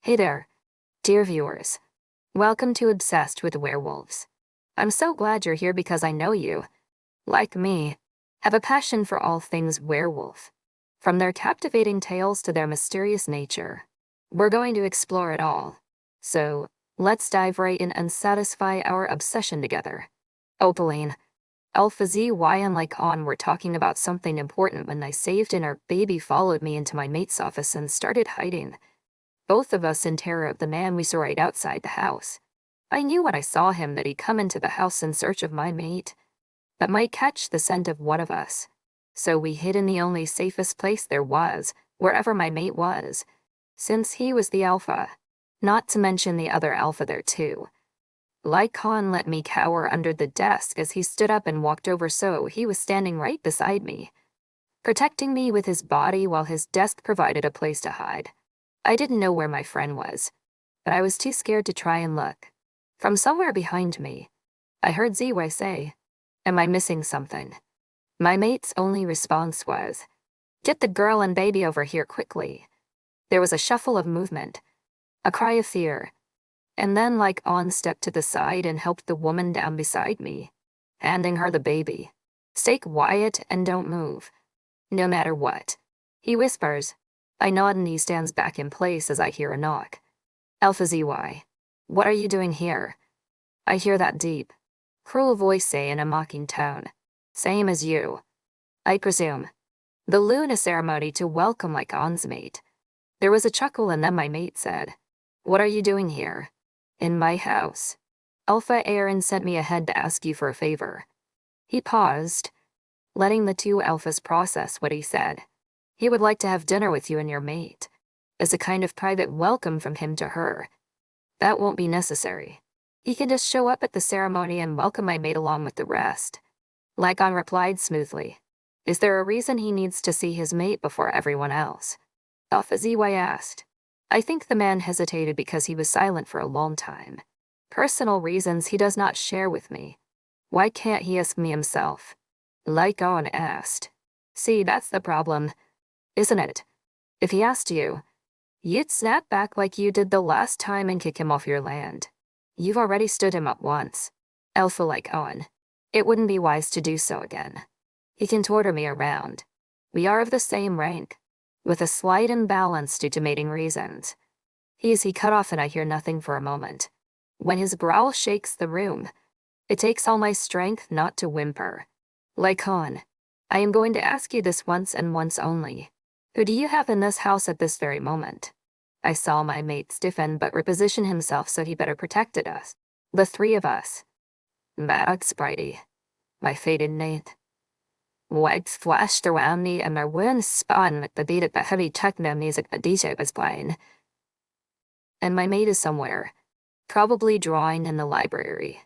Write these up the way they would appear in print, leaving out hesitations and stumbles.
Hey there, dear viewers. Welcome to Obsessed with Werewolves. I'm so glad you're here because I know you, like me, have a passion for all things werewolf. From their captivating tales to their mysterious nature, we're going to explore it all. So, let's dive right in and satisfy our obsession together. Opaline, and Lykaon were talking about something important when I saved and our baby followed me into my mate's office and started hiding, both of us in terror of the man we saw right outside the house. I knew when I saw him that he'd come into the house in search of my mate, that might catch the scent of one of us. So we hid in the only safest place there was, wherever my mate was, since he was the alpha, not to mention the other alpha there too. Lykaon let me cower under the desk as he stood up and walked over, so he was standing right beside me, protecting me with his body while his desk provided a place to hide. I didn't know where my friend was, but I was too scared to try and look. From somewhere behind me, I heard ZY say, "Am I missing something?" My mate's only response was, "Get the girl and baby over here quickly." There was a shuffle of movement, a cry of fear, and then Lykaon stepped to the side and helped the woman down beside me, handing her the baby. "Stay quiet and don't move, no matter what," he whispers. I nod and he stands back in place as I hear a knock. "Alpha ZY, what are you doing here?" I hear that deep, cruel voice say in a mocking tone, "Same as you, I presume." The Luna ceremony to welcome Lykaon's mate. There was a chuckle and then my mate said, "What are you doing here?" "In my house. Alpha Aaron sent me ahead to ask you for a favor." He paused, letting the two alphas process what he said. "He would like to have dinner with you and your mate, as a kind of private welcome from him to her." "That won't be necessary. He can just show up at the ceremony and welcome my mate along with the rest." Lykaon replied smoothly. "Is there a reason he needs to see his mate before everyone else?" Alpha ZY asked. I think the man hesitated because he was silent for a long time. Personal reasons he does not share with me. "Why can't he ask me himself?" Lykaon asked. "See, that's the problem, isn't it? If he asked you, you'd snap back like you did the last time and kick him off your land. You've already stood him up once." Alpha Lykaon. "It wouldn't be wise to do so again. He can torture me around. We are of the same rank, with a slight imbalance due to mating reasons." He cut off and I hear nothing for a moment. When his growl shakes the room, it takes all my strength not to whimper. "Lykaon, I am going to ask you this once and once only. Who do you have in this house at this very moment?" I saw my mate stiffen but reposition himself so he better protected us. "The three of us." Max Brady, my fated mate. Legs flashed around me and my wind spun with the beat of the heavy techno music the DJ was playing. "And my mate is somewhere, probably drawing in the library."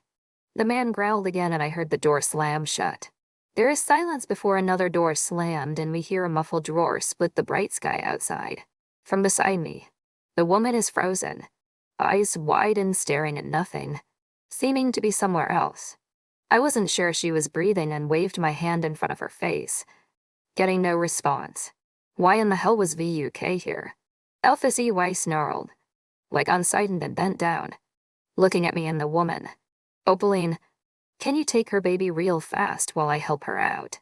The man growled again and I heard the door slam shut. There is silence before another door slammed and we hear a muffled roar split the bright sky outside. From beside me, the woman is frozen, eyes wide and staring at nothing, seeming to be somewhere else. I wasn't sure she was breathing and waved my hand in front of her face, getting no response. Why in the hell was VUK here? Alpha ZY snarled, like unsighted and bent down, looking at me and the woman. "Opaline, can you take her baby real fast while I help her out?"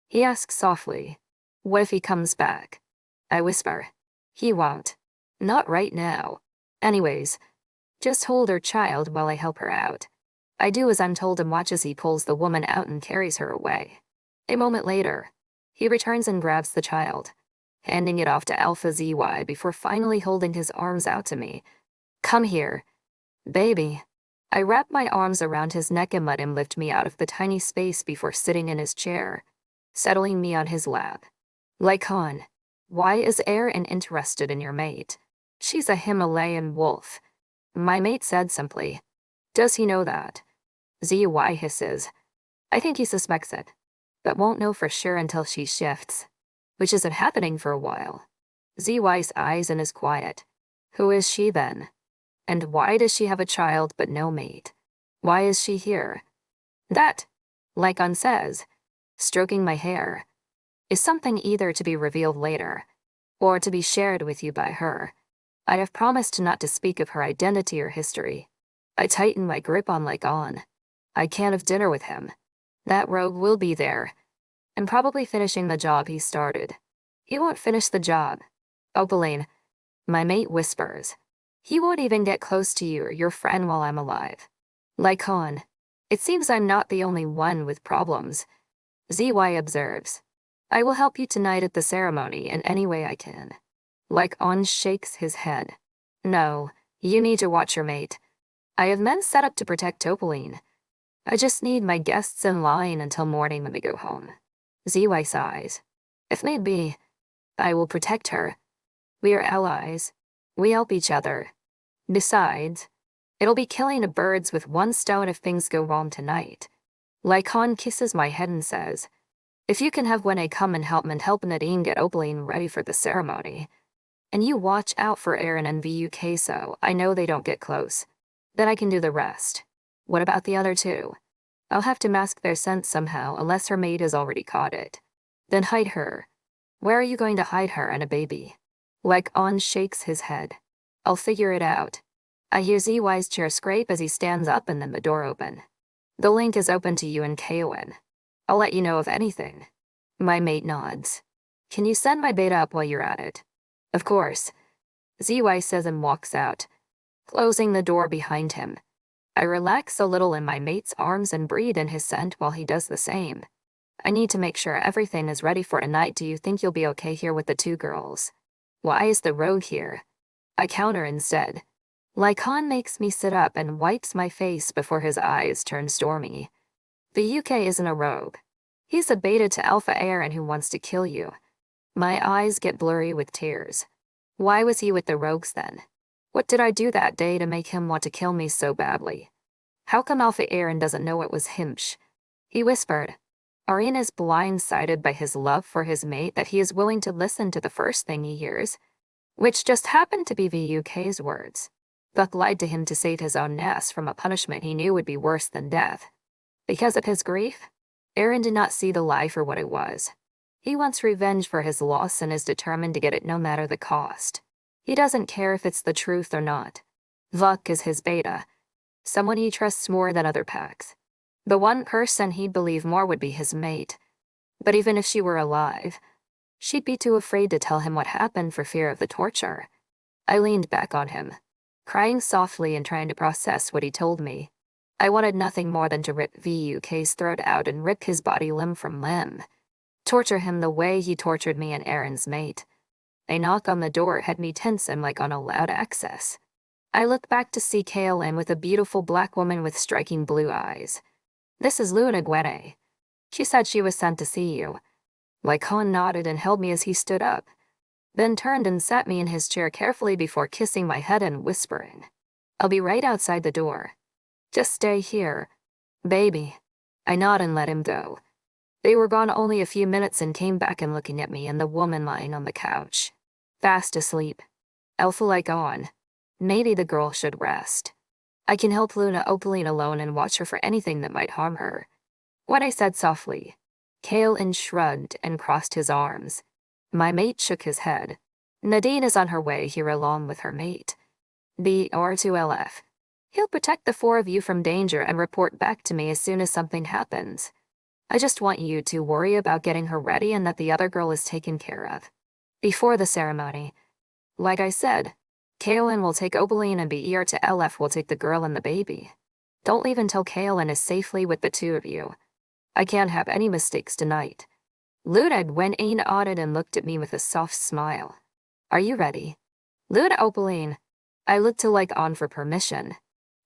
He asks softly. "What if he comes back?" I whisper. "He won't. Not right now. Anyways, just hold her child while I help her out." I do as I'm told and watch as he pulls the woman out and carries her away. A moment later, he returns and grabs the child, handing it off to Alpha ZY before finally holding his arms out to me. "Come here, baby." I wrap my arms around his neck and let him lift me out of the tiny space before sitting in his chair, settling me on his lap. "Lykaon, why is Aaron interested in your mate?" "She's a Himalayan wolf," my mate said simply. "Does he know that?" ZY hisses. I think he suspects it, but won't know for sure until she shifts, which isn't happening for a while. ZY's eyes and is quiet. "Who is she then? And why does she have a child but no mate? Why is she here?" "That," Lykaon says, stroking my hair, "is something either to be revealed later, or to be shared with you by her." I have promised not to speak of her identity or history. I tighten my grip on Lykaon. I can't have dinner with him. That rogue will be there, and probably finishing the job he started. He won't finish the job. Opaline, my mate whispers. He won't even get close to you or your friend while I'm alive. Lykaon, it seems I'm not the only one with problems. ZY observes. I will help you tonight at the ceremony in any way I can. Lykaon shakes his head. No, you need to watch your mate. I have men set up to protect Opaline. I just need my guests in line until morning when they go home. ZY sighs. If need be, I will protect her. We are allies. We help each other. Besides, it'll be killing birds with one stone if things go wrong tonight. Lykaon kisses my head and says, if you can have Wene come and help Nadine get Opaline ready for the ceremony, and you watch out for Aaron and VUK so I know they don't get close, then I can do the rest. What about the other two? I'll have to mask their scent somehow unless her maid has already caught it. Then hide her. Where are you going to hide her and a baby? Lykaon shakes his head. I'll figure it out. I hear ZY's chair scrape as he stands up and then the door open. The link is open to you and Kaowen. I'll let you know of anything. My mate nods. Can you send my beta up while you're at it? Of course. ZY says and walks out, closing the door behind him. I relax a little in my mate's arms and breathe in his scent while he does the same. I need to make sure everything is ready for tonight. Do you think you'll be okay here with the two girls? Why is the rogue here? I counter instead. Lykaon makes me sit up and wipes my face before his eyes turn stormy. The UK isn't a rogue. He's a beta to Alpha Aaron who wants to kill you. My eyes get blurry with tears. Why was he with the rogues then? What did I do that day to make him want to kill me so badly? How come Alpha Aaron doesn't know it was Himsh? He whispered. Aryan is blindsided by his love for his mate that he is willing to listen to the first thing he hears, which just happened to be VUK's words. Buck lied to him to save his own ass from a punishment he knew would be worse than death. Because of his grief, Aaron did not see the lie for what it was. He wants revenge for his loss and is determined to get it no matter the cost. He doesn't care if it's the truth or not. Vuk is his beta, someone he trusts more than other packs. The one person he'd believe more would be his mate. But even if she were alive, she'd be too afraid to tell him what happened for fear of the torture. I leaned back on him, crying softly and trying to process what he told me. I wanted nothing more than to rip VUK's throat out and rip his body limb from limb. Torture him the way he tortured me and Aaron's mate. A knock on the door had me tense and like on a loud access. I looked back to see Kaowen with a beautiful black woman with striking blue eyes. This is Luna Gwene. She said she was sent to see you. Lykaon nodded and held me as he stood up, then turned and sat me in his chair carefully before kissing my head and whispering, I'll be right outside the door. Just stay here, baby. I nod and let him go. They were gone only a few minutes and came back and looking at me and the woman lying on the couch, fast asleep. Alpha Lykaon. Maybe the girl should rest. I can help Luna Opaline alone and watch her for anything that might harm her. What I said softly. Kaowen shrugged and crossed his arms. My mate shook his head. Nadine is on her way here along with her mate. The R2LF. He'll protect the four of you from danger and report back to me as soon as something happens. I just want you to worry about getting her ready and that the other girl is taken care of. Before the ceremony, like I said, Kaowen will take Opaline and BER to LF will take the girl and the baby. Don't leave until Kaowen is safely with the two of you. I can't have any mistakes tonight. Luna Gwene nodded and looked at me with a soft smile. Are you ready? Luna Opaline. I looked to Lykaon for permission,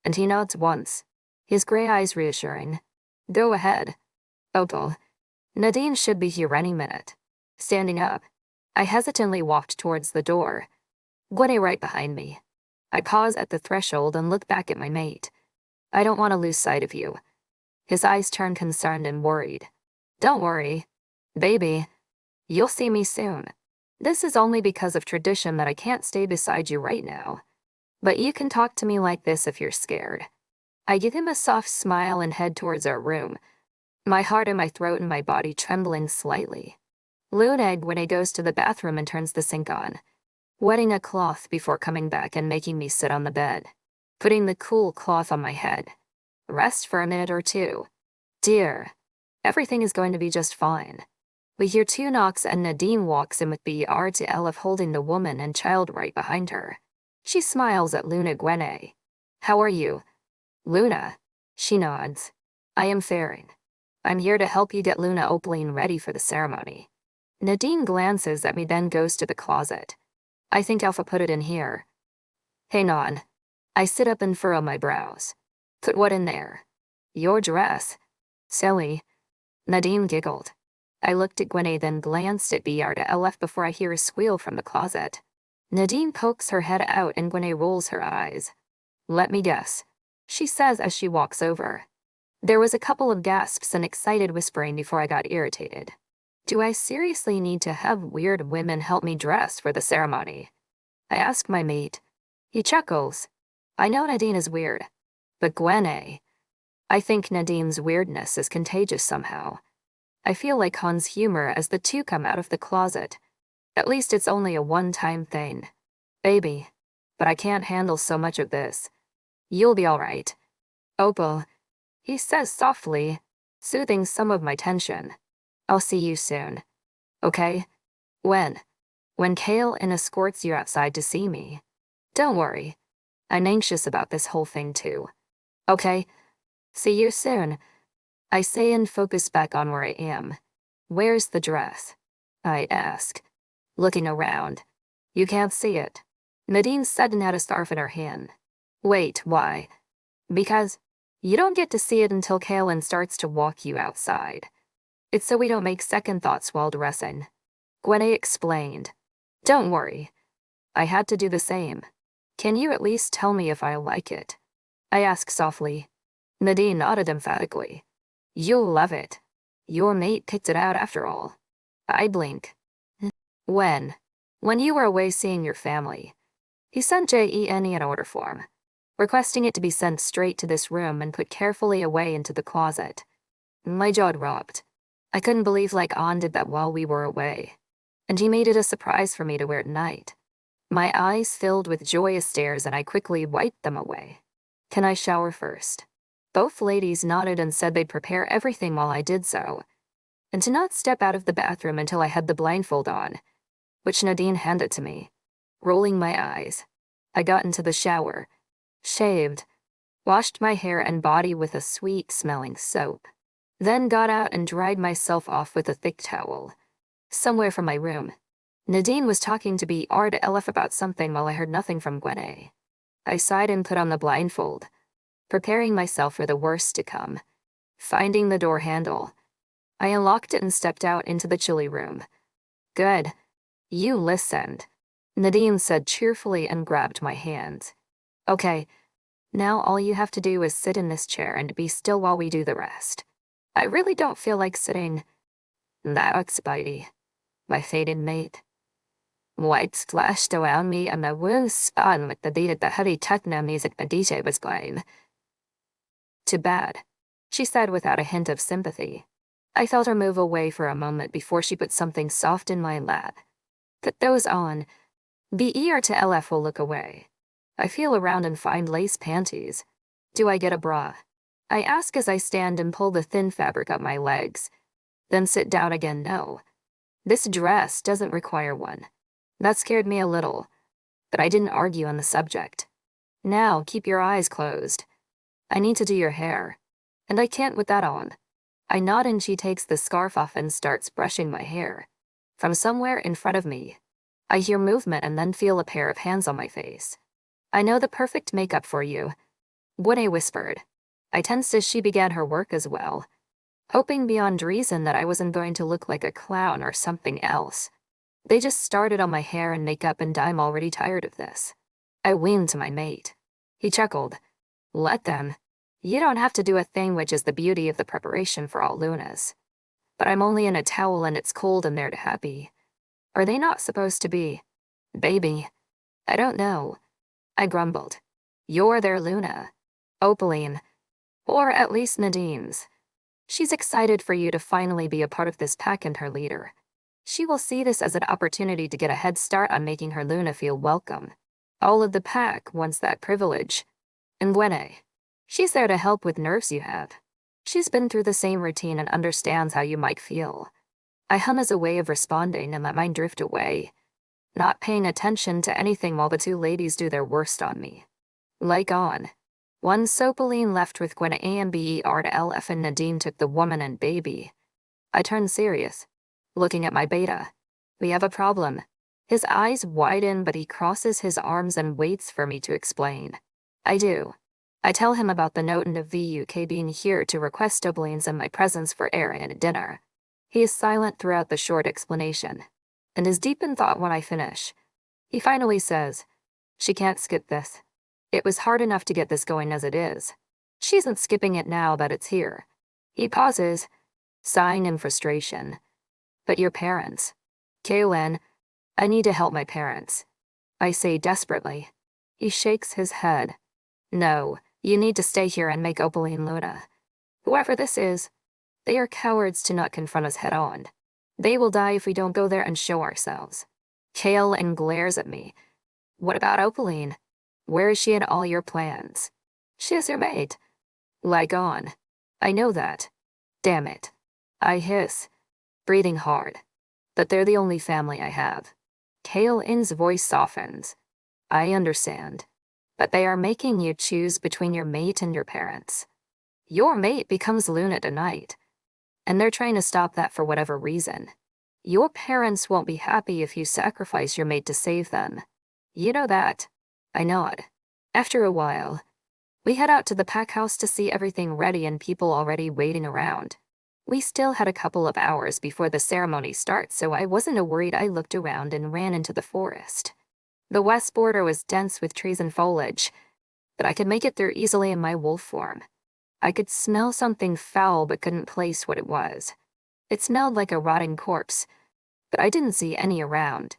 and he nods once, his gray eyes reassuring. Go ahead. Opal. Nadine should be here any minute. Standing up, I hesitantly walked towards the door. Gwene right behind me. I pause at the threshold and look back at my mate. I don't want to lose sight of you. His eyes turn concerned and worried. Don't worry, baby. You'll see me soon. This is only because of tradition that I can't stay beside you right now. But you can talk to me like this if you're scared. I give him a soft smile and head towards our room, my heart in my throat and my body trembling slightly. Luna Gwene goes to the bathroom and turns the sink on. wetting a cloth before coming back and making me sit on the bed, putting the cool cloth on my head. Rest for a minute or two. Dear, everything is going to be just fine. We hear 2 knocks and Nadine walks in with BR to Elif holding the woman and child right behind her. She smiles at Luna Gwene. How are you? Luna. She nods. I am Farron. I'm here to help you get Luna Opaline ready for the ceremony. Nadine glances at me, then goes to the closet. I think Alpha put it in here. Hang on. I sit up and furrow my brows. Put what in there? Your dress. Silly. Nadine giggled. I looked at Gwene, then glanced at BR to Elif before I hear a squeal from the closet. Nadine pokes her head out and Gwene rolls her eyes. Let me guess, she says as she walks over. There was a couple of gasps and excited whispering before I got irritated. Do I seriously need to have weird women help me dress for the ceremony? I ask my mate. He chuckles. I know Nadine is weird, but Gwene. I think Nadine's weirdness is contagious somehow. I feel like Han's humor as the 2 come out of the closet. At least it's only a one-time thing. Baby, but I can't handle so much of this. You'll be all right. Opal, he says softly, soothing some of my tension. I'll see you soon. Okay? When? When Kale escorts you outside to see me. Don't worry. I'm anxious about this whole thing too. Okay? See you soon. I say and focus back on where I am. Where's the dress? I ask, looking around. You can't see it. Nadine suddenly had a scarf in her hand. Wait, why? Because you don't get to see it until Kaelin starts to walk you outside. It's so we don't make second thoughts while dressing. Gwene explained. Don't worry. I had to do the same. Can you at least tell me if I like it? I ask softly. Nadine nodded emphatically. You'll love it. Your mate picked it out after all. I blink. When? When you were away seeing your family. He sent Jene an order form, requesting it to be sent straight to this room and put carefully away into the closet. My jaw dropped. I couldn't believe Lykaon did that while we were away. And he made it a surprise for me to wear at night. My eyes filled with joyous stares and I quickly wiped them away. Can I shower first? Both ladies nodded and said they'd prepare everything while I did so, and to not step out of the bathroom until I had the blindfold on, which Nadine handed to me. Rolling my eyes, I got into the shower, shaved, washed my hair and body with a sweet-smelling soap, then got out and dried myself off with a thick towel. Somewhere from my room, Nadine was talking to BR to Elif about something while I heard nothing from Gwene. I sighed and put on the blindfold, preparing myself for the worst to come. Finding the door handle, I unlocked it and stepped out into the chilly room. Good. You listened, Nadine said cheerfully and grabbed my hand. Okay, now all you have to do is sit in this chair and be still while we do the rest. I really don't feel like sitting. That's Spidey, my fated mate. White splashed around me and my wounds spun with the beat of the heavy techno music the DJ was playing. Too bad, she said without a hint of sympathy. I felt her move away for a moment before she put something soft in my lap. Put those on. Be eager to LF will look away. I feel around and find lace panties. Do I get a bra? I ask as I stand and pull the thin fabric up my legs. Then sit down again. No. This dress doesn't require one. That scared me a little, but I didn't argue on the subject. Now keep your eyes closed. I need to do your hair, and I can't with that on. I nod and she takes the scarf off and starts brushing my hair. From somewhere in front of me, I hear movement and then feel a pair of hands on my face. I know the perfect makeup for you, Gwene whispered. I tensed as she began her work as well, hoping beyond reason that I wasn't going to look like a clown or something else. They just started on my hair and makeup and I'm already tired of this. I winked to my mate. He chuckled. Let them. You don't have to do a thing, which is the beauty of the preparation for all Lunas. But I'm only in a towel and it's cold and they're happy. Are they not supposed to be? Baby. I don't know. I grumbled. You're their Luna. Opaline. Or at least Nadine's. She's excited for you to finally be a part of this pack and her leader. She will see this as an opportunity to get a head start on making her Luna feel welcome. All of the pack wants that privilege. And Buene, she's there to help with nerves you have. She's been through the same routine and understands how you might feel. I hum as a way of responding and let mine drift away, not paying attention to anything while the two ladies do their worst on me. Lykaon. Once Opaline left with Gwen Amber and Nadine took the woman and baby. I turned serious, looking at my beta. We have a problem. His eyes widen, but he crosses his arms and waits for me to explain. I do. I tell him about the note and of VUK being here to request Opaline's and my presence for Aaron at dinner. He is silent throughout the short explanation, and is deep in thought when I finish. He finally says, "She can't skip this. It was hard enough to get this going as it is. She isn't skipping it now that it's here." He pauses, sighing in frustration. "But your parents." Kaylin, I need to help my parents. I say desperately. He shakes his head. "No, you need to stay here and make Opaline Luna. Whoever this is, they are cowards to not confront us head on. They will die if we don't go there and show ourselves." Kaylin glares at me. "What about Opaline? Where is she in all your plans?" "She is your mate." Lykaon. "I know that. Damn it." I hiss, breathing hard. "But they're the only family I have." Kaylin's voice softens. "I understand. But they are making you choose between your mate and your parents. Your mate becomes Luna tonight, and they're trying to stop that for whatever reason. Your parents won't be happy if you sacrifice your mate to save them. You know that." I nod. After a while, we head out to the pack house to see everything ready and people already waiting around. We still had a couple of hours before the ceremony starts, so I wasn't worried. I looked around and ran into the forest. The west border was dense with trees and foliage, but I could make it through easily in my wolf form. I could smell something foul but couldn't place what it was. It smelled like a rotting corpse, but I didn't see any around.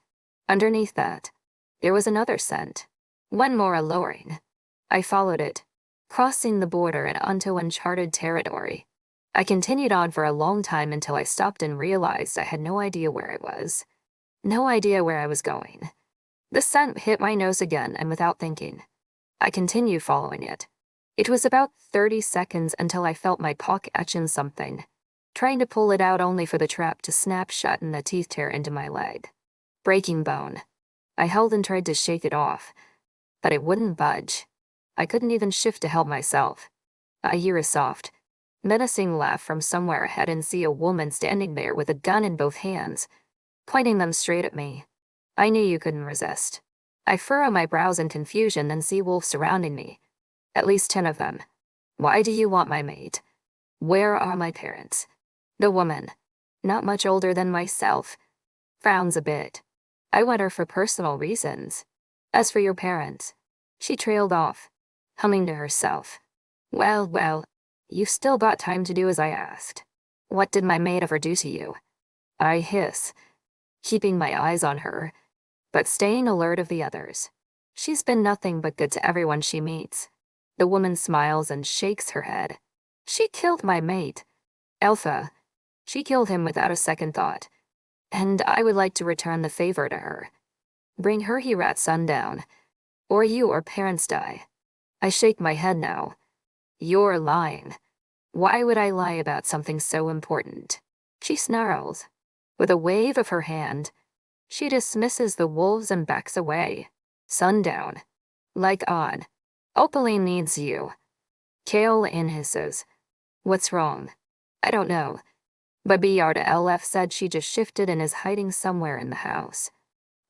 Underneath that, there was another scent, one more alluring. I followed it, crossing the border and onto uncharted territory. I continued on for a long time until I stopped and realized I had no idea where it was. No idea where I was going. The scent hit my nose again, and without thinking, I continued following it. It was about 30 seconds until I felt my paw catching something, trying to pull it out only for the trap to snap shut and the teeth tear into my leg. Breaking bone. I held and tried to shake it off, but it wouldn't budge. I couldn't even shift to help myself. I hear a soft, menacing laugh from somewhere ahead and see a woman standing there with a gun in both hands, pointing them straight at me. I knew you couldn't resist. I furrow my brows in confusion, then see wolves surrounding me. At least 10 of them. "Why do you want my mate? Where are my parents?" The woman, not much older than myself, frowns a bit. "I want her for personal reasons. As for your parents," she trailed off, humming to herself. Well, you've still got time to do as I asked. What did my maid ever do to you?" I hiss, keeping my eyes on her, but staying alert of the others. She's been nothing but good to everyone she meets. The woman smiles and shakes her head. "She killed my mate. Alpha. She killed him without a second thought. And I would like to return the favor to her. Bring her here at sundown, or you or parents die." I shake my head now. "You're lying. Why would I lie about something so important?" She snarls. With a wave of her hand, she dismisses the wolves and backs away. Sundown. Lykaon. "Opaline needs you." Kaylin hisses. "What's wrong?" "I don't know. But BR said she just shifted and is hiding somewhere in the house."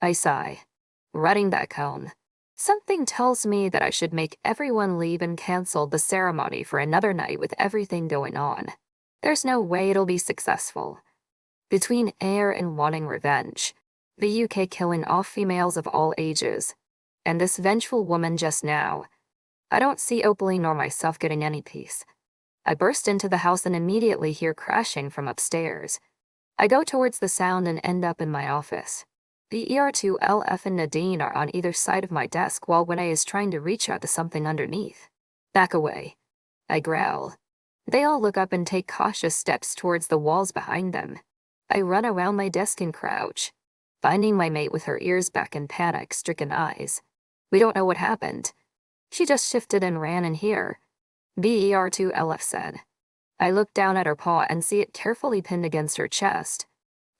I sigh, running back home. Something tells me that I should make everyone leave and cancel the ceremony for another night with everything going on. There's no way it'll be successful. Between air and wanting revenge, the UK killing off females of all ages, and this vengeful woman just now, I don't see Opaline nor myself getting any peace. I burst into the house and immediately hear crashing from upstairs. I go towards the sound and end up in my office. The ER2LF and Nadine are on either side of my desk while Winnie is trying to reach out to something underneath. "Back away," I growl. They all look up and take cautious steps towards the walls behind them. I run around my desk and crouch, finding my mate with her ears back and panic-stricken eyes. We don't know what happened. She just shifted and ran in here, BER2LF said. I look down at her paw and see it carefully pinned against her chest,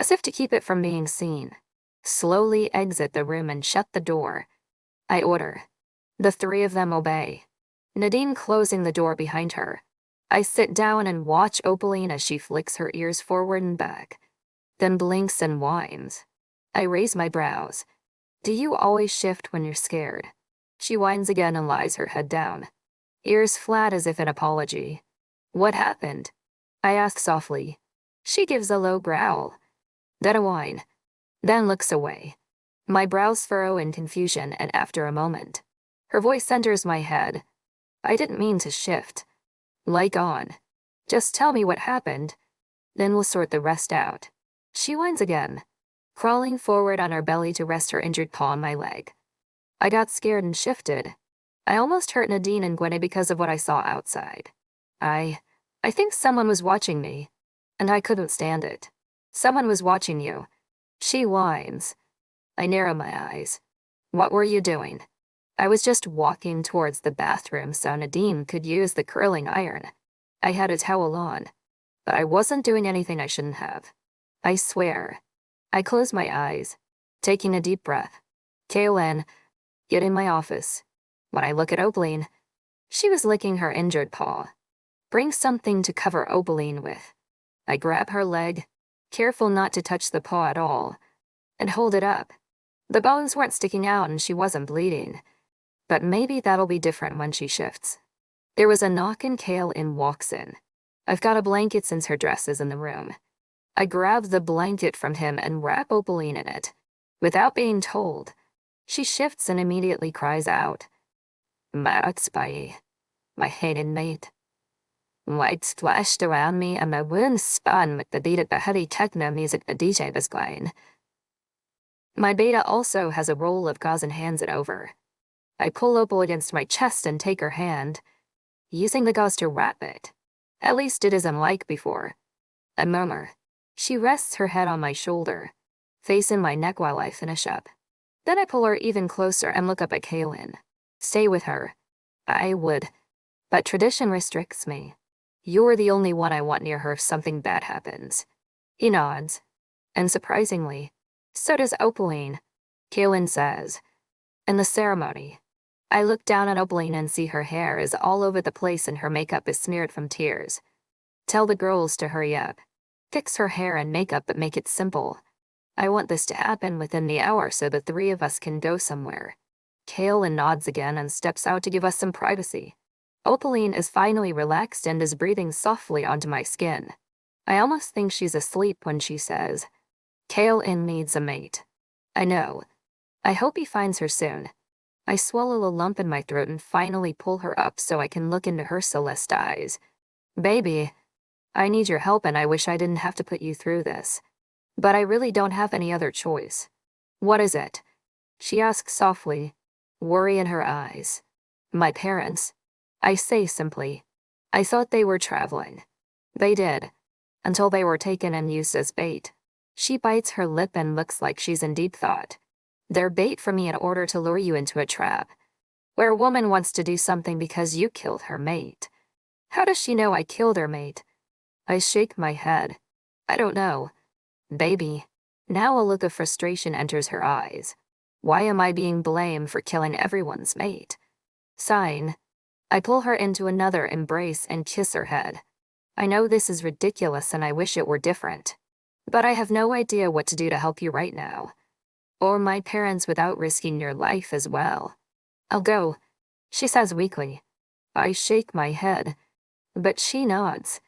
as if to keep it from being seen. Slowly exit the room and shut the door. I order. The three of them obey, Nadine closing the door behind her. I sit down and watch Opaline as she flicks her ears forward and back, then blinks and whines. I raise my brows. Do you always shift when you're scared? She whines again and lies her head down, ears flat as if in apology. What happened? I ask softly. She gives a low growl, then a whine, then looks away. My brows furrow in confusion, and after a moment, her voice enters my head. I didn't mean to shift. Lykaon. Just tell me what happened, then we'll sort the rest out. She whines again, crawling forward on her belly to rest her injured paw on my leg. I got scared and shifted. I almost hurt Nadine and Gwenny because of what I saw outside. I think someone was watching me, and I couldn't stand it. Someone was watching you. She whines. I narrow my eyes. What were you doing? I was just walking towards the bathroom so Nadine could use the curling iron. I had a towel on, but I wasn't doing anything I shouldn't have. I swear. I close my eyes, taking a deep breath. Kaylin, get in my office. When I look at Opaline, she was licking her injured paw. Bring something to cover Opaline with. I grab her leg, careful not to touch the paw at all, and hold it up. The bones weren't sticking out and she wasn't bleeding, but maybe that'll be different when she shifts. There was a knock and Kaylin walks in. I've got a blanket since her dress is in the room. I grab the blanket from him and wrap Opaline in it. Without being told, she shifts and immediately cries out, "Maratspy, my hated mate." Light splashed around me and my wound spun with the beat of the heavy techno music the DJ was playing. My beta also has a roll of gauze and hands it over. I pull Opal against my chest and take her hand, using the gauze to wrap it. At least it isn't like before. I murmur. She rests her head on my shoulder, face in my neck while I finish up. Then I pull her even closer and look up at Kaylin. Stay with her. I would, but tradition restricts me. You're the only one I want near her if something bad happens. He nods. And surprisingly, so does Opaline, Kaylin says. In the ceremony, I look down at Opaline and see her hair is all over the place and her makeup is smeared from tears. Tell the girls to hurry up. Fix her hair and makeup but make it simple. I want this to happen within the hour so the three of us can go somewhere. Kaylin nods again and steps out to give us some privacy. Opaline is finally relaxed and is breathing softly onto my skin. I almost think she's asleep when she says, Kaylin needs a mate. I know. I hope he finds her soon. I swallow a lump in my throat and finally pull her up so I can look into her Celeste eyes. Baby, I need your help and I wish I didn't have to put you through this. But I really don't have any other choice. What is it? She asks softly, worry in her eyes. My parents. I say simply. I thought they were traveling. They did. Until they were taken and used as bait. She bites her lip and looks like she's in deep thought. They're bait for me in order to lure you into a trap, where a woman wants to do something because you killed her mate. How does she know I killed her mate? I shake my head. I don't know. Baby. Now a look of frustration enters her eyes. Why am I being blamed for killing everyone's mate? Sighing, I pull her into another embrace and kiss her head. I know this is ridiculous and I wish it were different. But I have no idea what to do to help you right now. Or my parents without risking your life as well. I'll go, she says weakly. I shake my head, but she nods.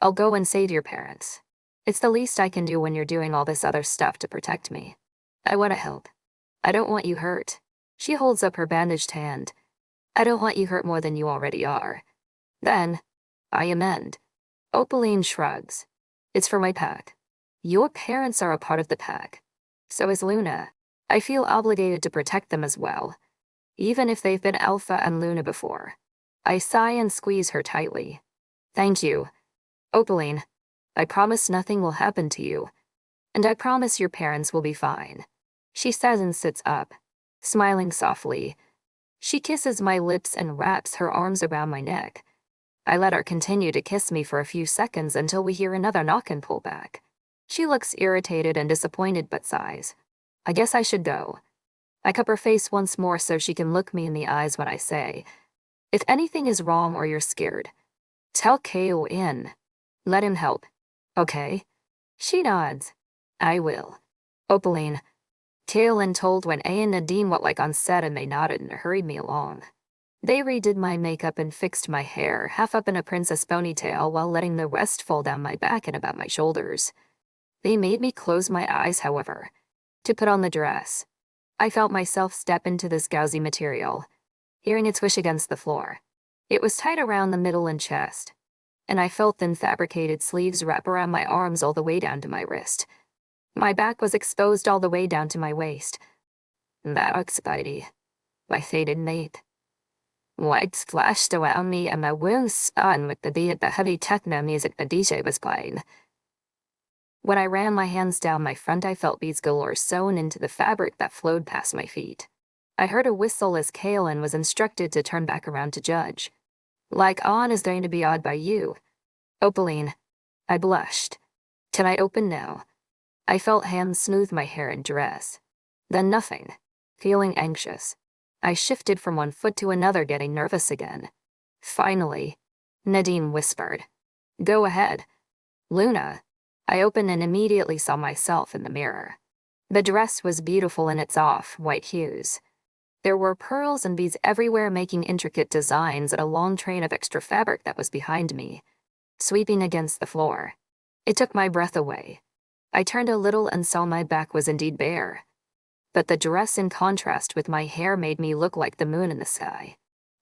I'll go and say to your parents. It's the least I can do when you're doing all this other stuff to protect me. I want to help. I don't want you hurt. She holds up her bandaged hand. I don't want you hurt more than you already are. Then, I amend. Opaline shrugs. It's for my pack. Your parents are a part of the pack. So is Luna. I feel obligated to protect them as well, even if they've been Alpha and Luna before. I sigh and squeeze her tightly. Thank you. Opaline, I promise nothing will happen to you. And I promise your parents will be fine, she says and sits up, smiling softly. She kisses my lips and wraps her arms around my neck. I let her continue to kiss me for a few seconds until we hear another knock and pull back. She looks irritated and disappointed but sighs. I guess I should go. I cup her face once more so she can look me in the eyes when I say, if anything is wrong or you're scared, tell Kale in. Let him help. Okay? She nods. I will. Opaline. Kaelin told when A and Nadine went like on set and they nodded and hurried me along. They redid my makeup and fixed my hair, half up in a princess ponytail while letting the rest fall down my back and about my shoulders. They made me close my eyes, however, to put on the dress. I felt myself step into this gauzy material, hearing it swish against the floor. It was tight around the middle and chest, and I felt thin fabricated sleeves wrap around my arms all the way down to my wrist. My back was exposed all the way down to my waist. That was Spidey. My faded mate. Lights flashed around me and my wounds spun with the beat of the heavy techno music the DJ was playing. When I ran my hands down my front, I felt beads galore sewn into the fabric that flowed past my feet. I heard a whistle as Kaelin was instructed to turn back around to judge. Lykaon is going to be awed by you. Opaline. I blushed. Can I open now? I felt hands smooth my hair and dress. Then nothing. Feeling anxious, I shifted from one foot to another, getting nervous again. Finally, Nadine whispered, Go ahead. Luna. I opened and immediately saw myself in the mirror. The dress was beautiful in its off-white hues. There were pearls and beads everywhere, making intricate designs, and a long train of extra fabric that was behind me, sweeping against the floor. It took my breath away. I turned a little and saw my back was indeed bare. But the dress in contrast with my hair made me look like the moon in the sky.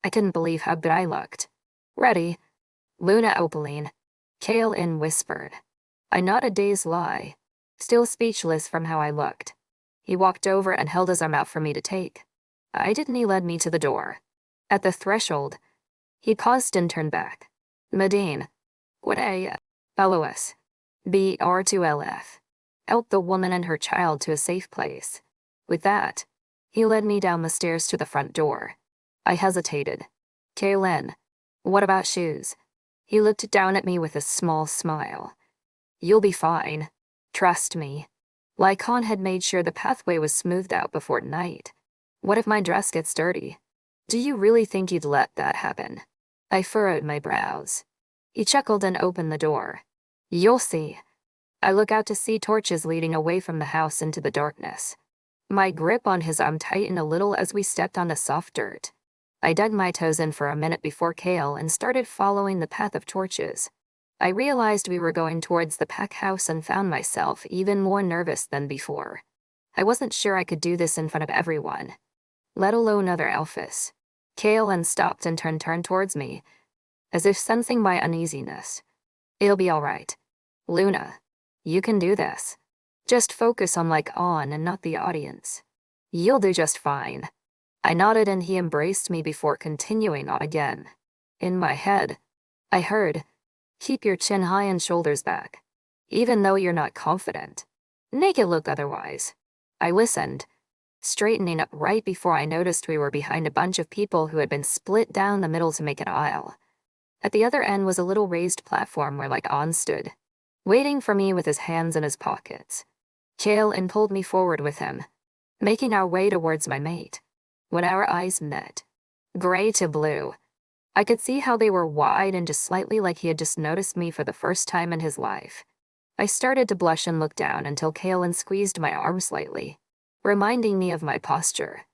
I couldn't believe how good I looked. Ready? Luna. Opaline. Kaelin whispered. I nodded, dazed lie, still speechless from how I looked. He walked over and held his arm out for me to take. I didn't. He led me to the door. At the threshold, he paused and turned back. Nadine. Would I follow us? BR2LF. Help the woman and her child to a safe place. With that, he led me down the stairs to the front door. I hesitated. Kaelin, what about shoes? He looked down at me with a small smile. You'll be fine. Trust me. Lykaon had made sure the pathway was smoothed out before night. What if my dress gets dirty? Do you really think you'd let that happen? I furrowed my brows. He chuckled and opened the door. You'll see. I look out to see torches leading away from the house into the darkness. My grip on his arm tightened a little as we stepped on the soft dirt. I dug my toes in for a minute before Kale and started following the path of torches. I realized we were going towards the pack house and found myself even more nervous than before. I wasn't sure I could do this in front of everyone, let alone other Elfis. Kaelin stopped and turned towards me, as if sensing my uneasiness. It'll be all right. Luna, you can do this. Just focus on Lykaon and not the audience. You'll do just fine. I nodded and he embraced me before continuing on again. In my head, I heard, keep your chin high and shoulders back, even though you're not confident. Make it look otherwise. I listened, straightening up right before I noticed we were behind a bunch of people who had been split down the middle to make an aisle. At the other end was a little raised platform where Lykaon stood, waiting for me with his hands in his pockets. Kaelin pulled me forward with him, making our way towards my mate. When our eyes met, gray to blue, I could see how they were wide and just slightly like he had just noticed me for the first time in his life. I started to blush and look down until Kaelin squeezed my arm slightly, reminding me of my posture.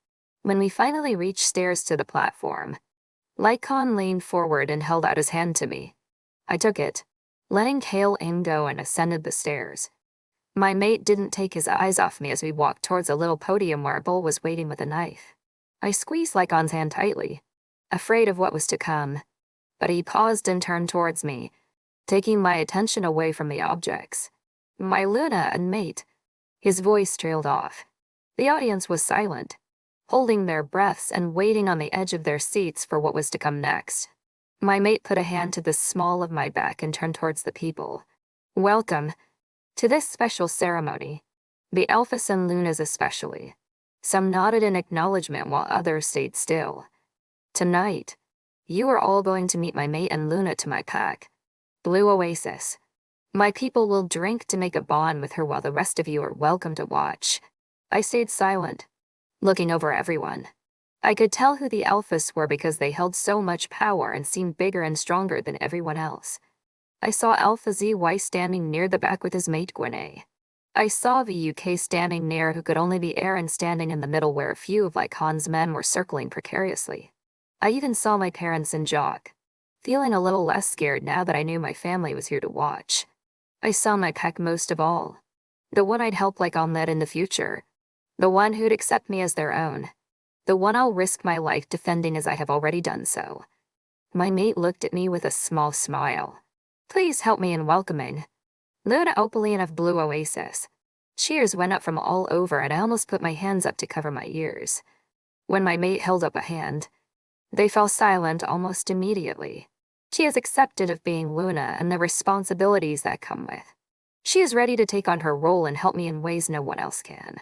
When we finally reached stairs to the platform, Lykaon leaned forward and held out his hand to me. I took it, letting Kaelin go, and ascended the stairs. My mate didn't take his eyes off me as we walked towards a little podium where a bull was waiting with a knife. I squeezed Lykaon's hand tightly, afraid of what was to come, but he paused and turned towards me, taking my attention away from the objects. My Luna and mate. His voice trailed off. The audience was silent, holding their breaths and waiting on the edge of their seats for what was to come next. My mate put a hand to the small of my back and turned towards the people. Welcome. to this special ceremony. The Alphas and Lunas especially. Some nodded in acknowledgement while others stayed still. Tonight, you are all going to meet my mate and Luna to my pack. Blue Oasis. My people will drink to make a bond with her while the rest of you are welcome to watch. I stayed silent, looking over everyone. I could tell who the Alphas were because they held so much power and seemed bigger and stronger than everyone else. I saw Alpha ZY standing near the back with his mate Gwenay. I saw VUK standing near who could only be Aaron standing in the middle where a few of Lykaon's men were circling precariously. I even saw my parents and Jock, feeling a little less scared now that I knew my family was here to watch. I saw my pack most of all. The one I'd help Lykaon lead in the future. The one who'd accept me as their own. The one I'll risk my life defending as I have already done so. My mate looked at me with a small smile. Please help me in welcoming Luna Opaline of Blue Oasis. Cheers went up from all over and I almost put my hands up to cover my ears. When my mate held up a hand, they fell silent almost immediately. She is accepted of being Luna and the responsibilities that come with. She is ready to take on her role and help me in ways no one else can.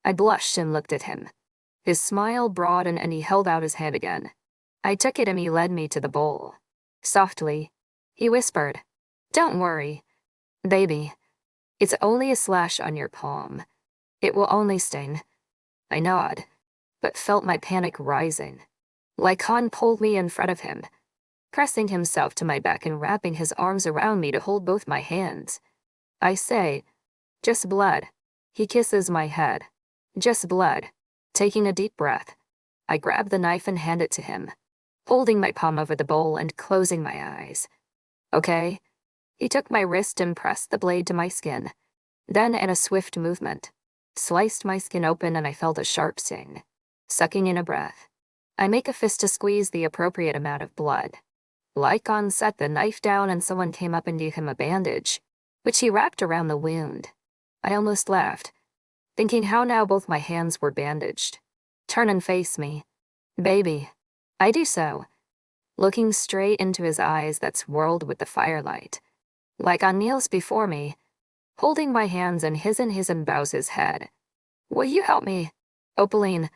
I blushed and looked at him. His smile broadened and he held out his hand again. I took it and he led me to the bowl. Softly, he whispered, "Don't worry, baby. It's only a slash on your palm. It will only sting." I nodded, but felt my panic rising. Lykaon pulled me in front of him, pressing himself to my back and wrapping his arms around me to hold both my hands. I say, "Just blood." He kisses my head. "Just blood." Taking a deep breath, I grab the knife and hand it to him, holding my palm over the bowl and closing my eyes. "Okay." He took my wrist and pressed the blade to my skin. Then, in a swift movement, sliced my skin open and I felt a sharp sting. Sucking in a breath, I make a fist to squeeze the appropriate amount of blood. Lykaon set the knife down and someone came up and gave him a bandage, which he wrapped around the wound. I almost laughed, thinking how now both my hands were bandaged. "Turn and face me, baby." I do so, looking straight into his eyes that swirled with the firelight. Lykaon kneels before me, holding my hands in his and bows his head. "Will you help me, Opaline,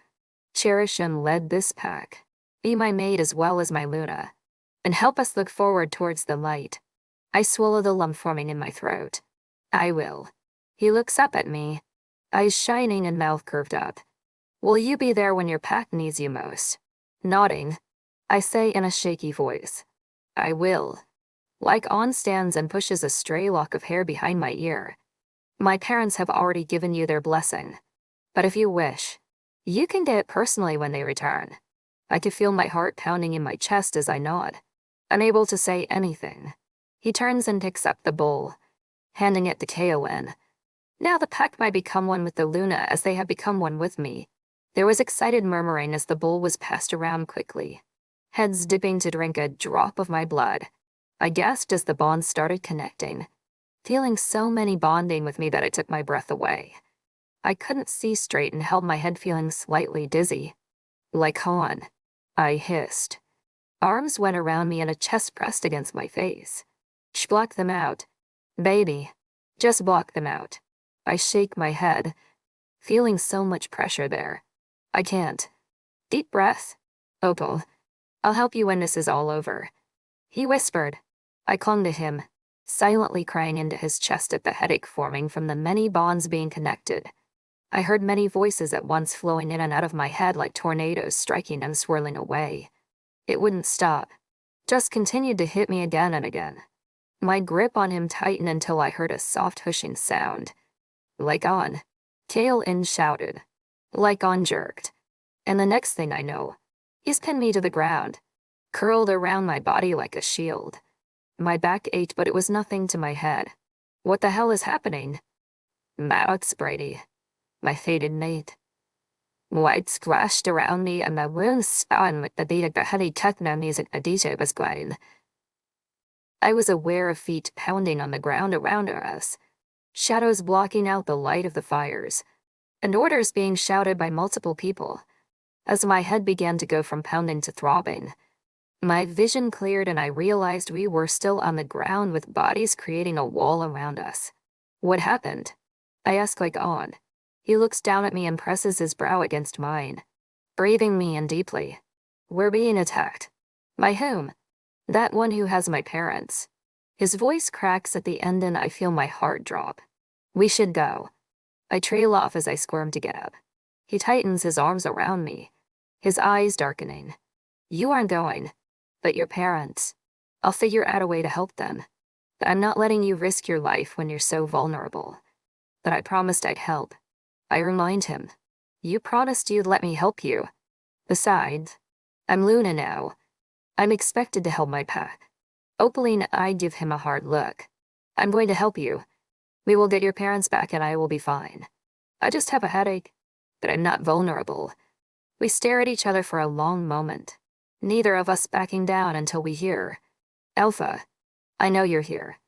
cherish and lead this pack, be my mate as well as my Luna, and help us look forward towards the light?" I swallow the lump forming in my throat. "I will." He looks up at me, eyes shining and mouth curved up. "Will you be there when your pack needs you most?" Nodding, I say in a shaky voice, "I will." Lykaon stands and pushes a stray lock of hair behind my ear. "My parents have already given you their blessing, but if you wish, you can get it personally when they return." I could feel my heart pounding in my chest as I nod, unable to say anything. He turns and picks up the bowl, handing it to Kaolin. Now the pack might become one with the Luna as they have become one with me. There was excited murmuring as the bowl was passed around quickly, heads dipping to drink a drop of my blood. I gasped as the bonds started connecting, feeling so many bonding with me that it took my breath away. I couldn't see straight and held my head feeling slightly dizzy. "Lykaon," I hissed. Arms went around me and a chest pressed against my face. "Block them out, baby. Just block them out." I shake my head, feeling so much pressure there. "I can't." Deep breath. "Opal, I'll help you when this is all over," he whispered. I clung to him, silently crying into his chest at the headache forming from the many bonds being connected. I heard many voices at once flowing in and out of my head like tornadoes striking and swirling away. It wouldn't stop, just continued to hit me again and again. My grip on him tightened until I heard a soft hushing sound. "Lykaon," Kaolin shouted. Lykaon jerked, and the next thing I know, he's pinned me to the ground, curled around my body like a shield. My back ached, but it was nothing to my head. What the hell is happening? Maddox Brady, my fated mate. White splashed around me and my wounds spun with the beat of the heavy techno music the DJ was playing. I was aware of feet pounding on the ground around us, shadows blocking out the light of the fires, and orders being shouted by multiple people. As my head began to go from pounding to throbbing, my vision cleared and I realized we were still on the ground with bodies creating a wall around us. What happened? I ask Lykaon. He looks down at me and presses his brow against mine, breathing me in deeply. We're being attacked. By whom? That one who has my parents. His voice cracks at the end and I feel my heart drop. We should go. I trail off as I squirm to get up. He tightens his arms around me, his eyes darkening. You aren't going, but your parents. I'll figure out a way to help them. But I'm not letting you risk your life when you're so vulnerable. But I promised I'd help. I remind him. You promised you'd let me help you. Besides, I'm Luna now. I'm expected to help my pack. Opaline, I give him a hard look. I'm going to help you. We will get your parents back and I will be fine. I just have a headache, but I'm not vulnerable. We stare at each other for a long moment, neither of us backing down until we hear, Alpha, I know you're here.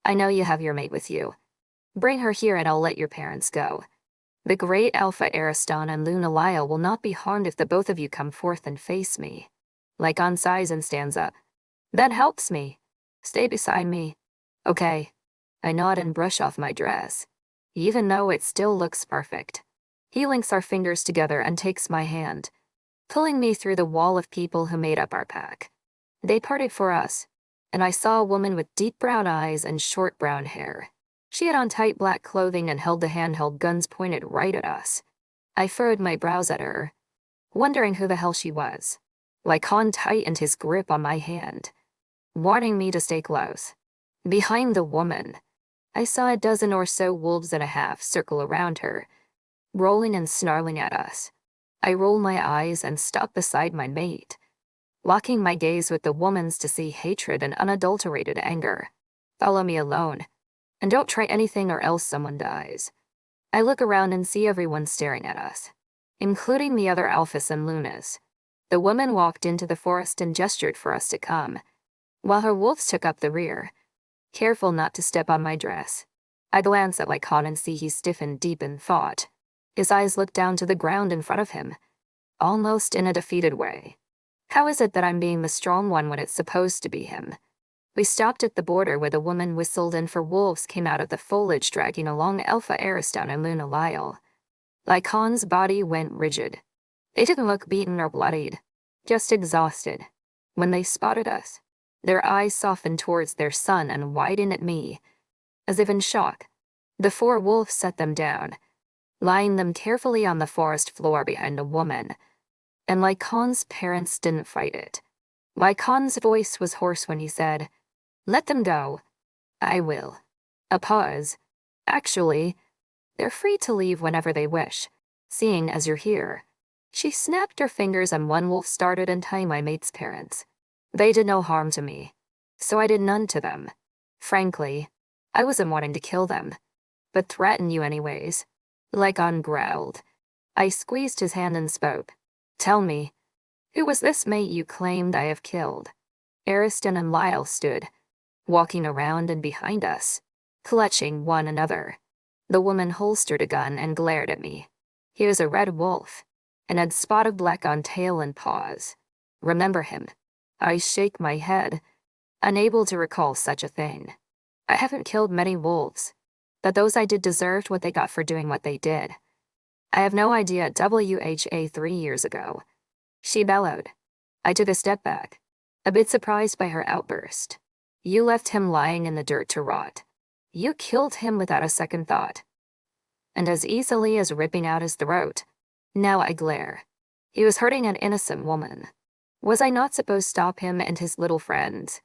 I know you have your mate with you. Bring her here and I'll let your parents go. The great Alpha Ariston and Luna Lyle will not be harmed if the both of you come forth and face me. Lykaon sighs and stands up. That helps me. Stay beside me. Okay. I nod and brush off my dress, even though it still looks perfect. He links our fingers together and takes my hand, pulling me through the wall of people who made up our pack. They parted for us, and I saw a woman with deep brown eyes and short brown hair. She had on tight black clothing and held the handheld guns pointed right at us. I furrowed my brows at her, wondering who the hell she was. Lykaon tightened his grip on my hand, warning me to stay close. Behind the woman, I saw a dozen or so wolves and a half circle around her, rolling and snarling at us. I roll my eyes and stop beside my mate, locking my gaze with the woman's to see hatred and unadulterated anger. Follow me alone, and don't try anything or else someone dies. I look around and see everyone staring at us, including the other Alphas and Lunas. The woman walked into the forest and gestured for us to come, while her wolves took up the rear, careful not to step on my dress. I glance at Lykaon and see he's stiffened deep in thought. His eyes look down to the ground in front of him, almost in a defeated way. How is it that I'm being the strong one when it's supposed to be him? We stopped at the border where the woman whistled and 4 wolves came out of the foliage dragging along Alpha Ariston and Luna Lyle. Lykaon's body went rigid. They didn't look beaten or bloodied, just exhausted. When they spotted us, their eyes softened towards their son and widened at me, as if in shock. The 4 wolves set them down, lying them carefully on the forest floor behind a woman, and Lykaon's parents didn't fight it. Lykaon's voice was hoarse when he said, "Let them go." "I will." A pause. "Actually, they're free to leave whenever they wish, seeing as you're here." She snapped her fingers and 1 wolf started untying my mate's parents. They did no harm to me, so I did none to them. Frankly, I wasn't wanting to kill them, but threaten you anyways. Lykaon growled. I squeezed his hand and spoke. "Tell me, who was this mate you claimed I have killed?" Ariston and Lyle stood, walking around and behind us, clutching one another. The woman holstered a gun and glared at me. He was a red wolf, and had spot of black on tail and paws. Remember him? I shake my head, unable to recall such a thing. I haven't killed many wolves, but those I did deserved what they got for doing what they did. I have no idea WHA 3 years ago. She bellowed. I took a step back, a bit surprised by her outburst. You left him lying in the dirt to rot. You killed him without a second thought, and as easily as ripping out his throat. Now I glare. He was hurting an innocent woman. Was I not supposed to stop him and his little friends?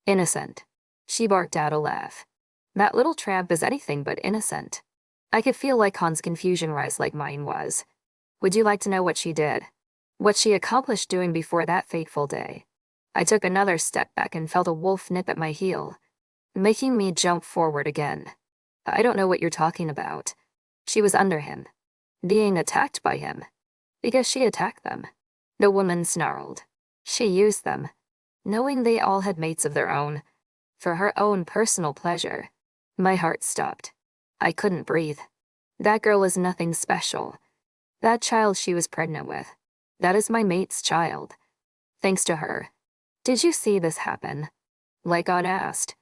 Innocent. She barked out a laugh. That little tramp is anything but innocent. I could feel Lykaon's confusion rise like mine was. Would you like to know what she did? What she accomplished doing before that fateful day? I took another step back and felt a wolf nip at my heel, making me jump forward again. I don't know what you're talking about. She was under him, being attacked by him, because she attacked them. The woman snarled. She used them, knowing they all had mates of their own, for her own personal pleasure. My heart stopped. I couldn't breathe. That girl is nothing special. That child she was pregnant with, that is my mate's child. Thanks to her. Did you see this happen? Lykaon asked.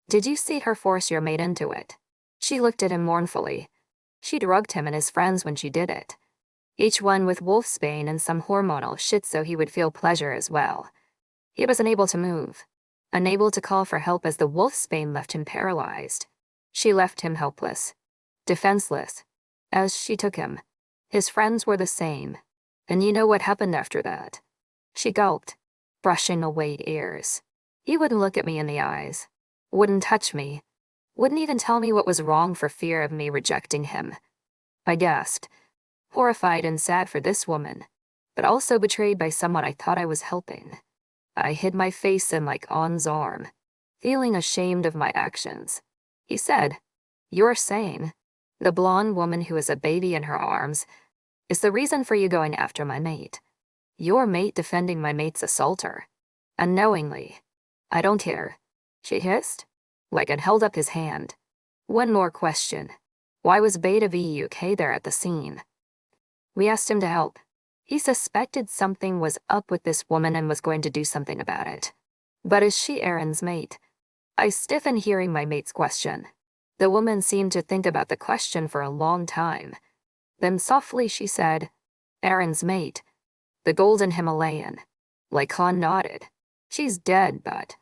Did you see her force your mate into it? She looked at him mournfully. She drugged him and his friends when she did it. Each one with wolfsbane and some hormonal shit so he would feel pleasure as well. He was unable to move, unable to call for help as the wolfsbane left him paralyzed. She left him helpless, defenseless, as she took him. His friends were the same. And you know what happened after that? She gulped, brushing away tears. He wouldn't look at me in the eyes, wouldn't touch me, wouldn't even tell me what was wrong for fear of me rejecting him. I gasped, horrified and sad for this woman, but also betrayed by someone I thought I was helping. I hid my face in Lykaon's arm, feeling ashamed of my actions. He said, "You're sane. The blonde woman who has a baby in her arms is the reason for you going after my mate. Your mate defending my mate's assaulter. Unknowingly. I don't care." She hissed. Lykaon held up his hand. "One more question. Why was Beta VUK there at the scene?" We asked him to help. He suspected something was up with this woman and was going to do something about it. But is she Aaron's mate? I stiffened hearing my mate's question. The woman seemed to think about the question for a long time. Then softly she said, "Aaron's mate. The Golden Himalayan." Lykaon nodded. "She's dead, but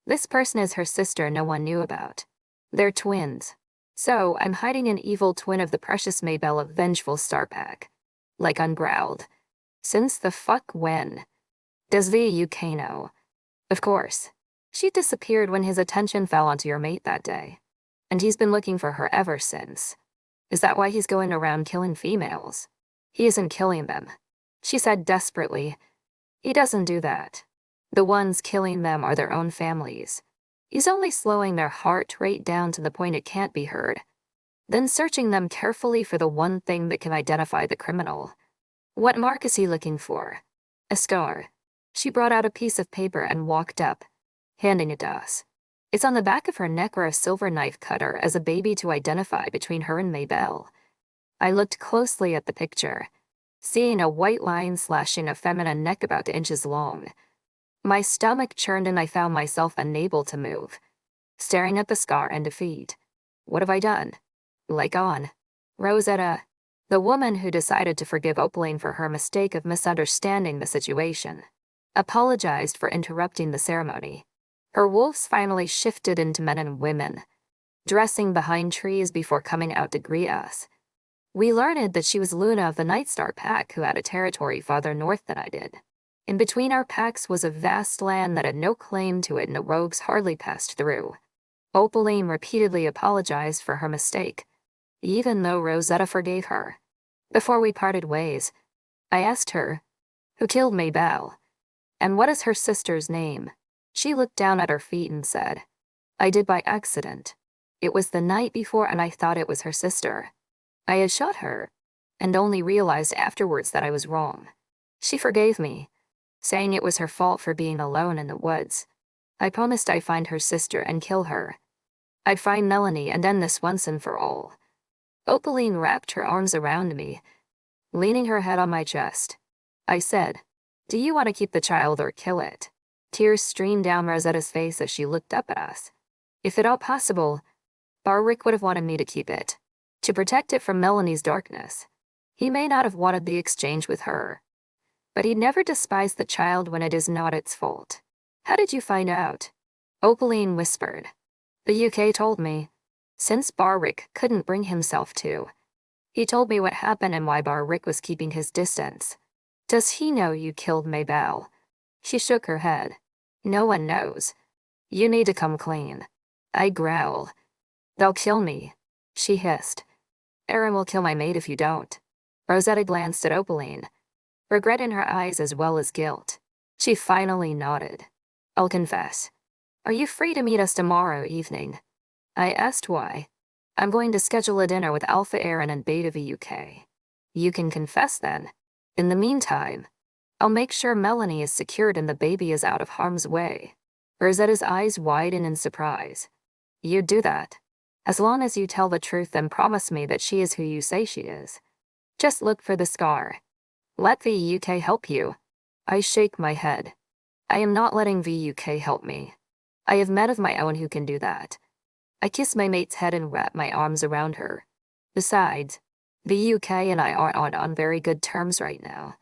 this person is her sister no one knew about. They're twins. So I'm hiding an evil twin of the precious Maybelle of Vengeful Starpack." Lykaon growled. "Since the fuck when? Does VUK know?" "Of course. She disappeared when his attention fell onto your mate that day. And he's been looking for her ever since. Is that why he's going around killing females?" "He isn't killing them," she said desperately. "He doesn't do that. The ones killing them are their own families. He's only slowing their heart rate down to the point it can't be heard, then searching them carefully for the one thing that can identify the criminal. What mark is he looking for?" "A scar." She brought out a piece of paper and walked up, handing it to us. "It's on the back of her neck where a silver knife cut her as a baby to identify between her and Maybelle." I looked closely at the picture, seeing a white line slashing a feminine neck about inches long. My stomach churned and I found myself unable to move, staring at the scar in defeat. What have I done? Lykaon. Rosetta, the woman who decided to forgive Opaline for her mistake of misunderstanding the situation, apologized for interrupting the ceremony. Her wolves finally shifted into men and women, dressing behind trees before coming out to greet us. We learned that she was Luna of the Nightstar Pack who had a territory farther north than I did. In between our packs was a vast land that had no claim to it and the rogues hardly passed through. Opaline repeatedly apologized for her mistake, even though Rosetta forgave her. Before we parted ways, I asked her, "Who killed Maybelle? And what is her sister's name?" She looked down at her feet and said, "I did by accident. It was the night before and I thought it was her sister. I had shot her, and only realized afterwards that I was wrong. She forgave me, saying it was her fault for being alone in the woods. I promised I'd find her sister and kill her. I'd find Melanie and end this once and for all." Opaline wrapped her arms around me, leaning her head on my chest. I said, "Do you want to keep the child or kill it?" Tears streamed down Rosetta's face as she looked up at us. If at all possible, Barwick would have wanted me to keep it, to protect it from Melanie's darkness. He may not have wanted the exchange with her, but he never despised the child when it is not its fault. "How did you find out?" Opaline whispered. "The UK told me, since Barwick couldn't bring himself to. He told me what happened and why Barwick was keeping his distance." "Does he know you killed Maybelle?" She shook her head. "No one knows. You need to come clean." I growl. "They'll kill me," she hissed. "Aaron will kill my mate if you don't." Rosetta glanced at Opaline, regret in her eyes as well as guilt. She finally nodded. "I'll confess. Are you free to meet us tomorrow evening?" I asked why. "I'm going to schedule a dinner with Alpha Aaron and Beta VUK. You can confess then. In the meantime, I'll make sure Melanie is secured and the baby is out of harm's way." Rosetta's eyes widened in surprise. "You'd do that? As long as you tell the truth and promise me that she is who you say she is. Just look for the scar. Let VUK help you." I shake my head. I am not letting VUK help me. I have men of my own who can do that. I kiss my mate's head and wrap my arms around her. Besides, the UK and I aren't on very good terms right now.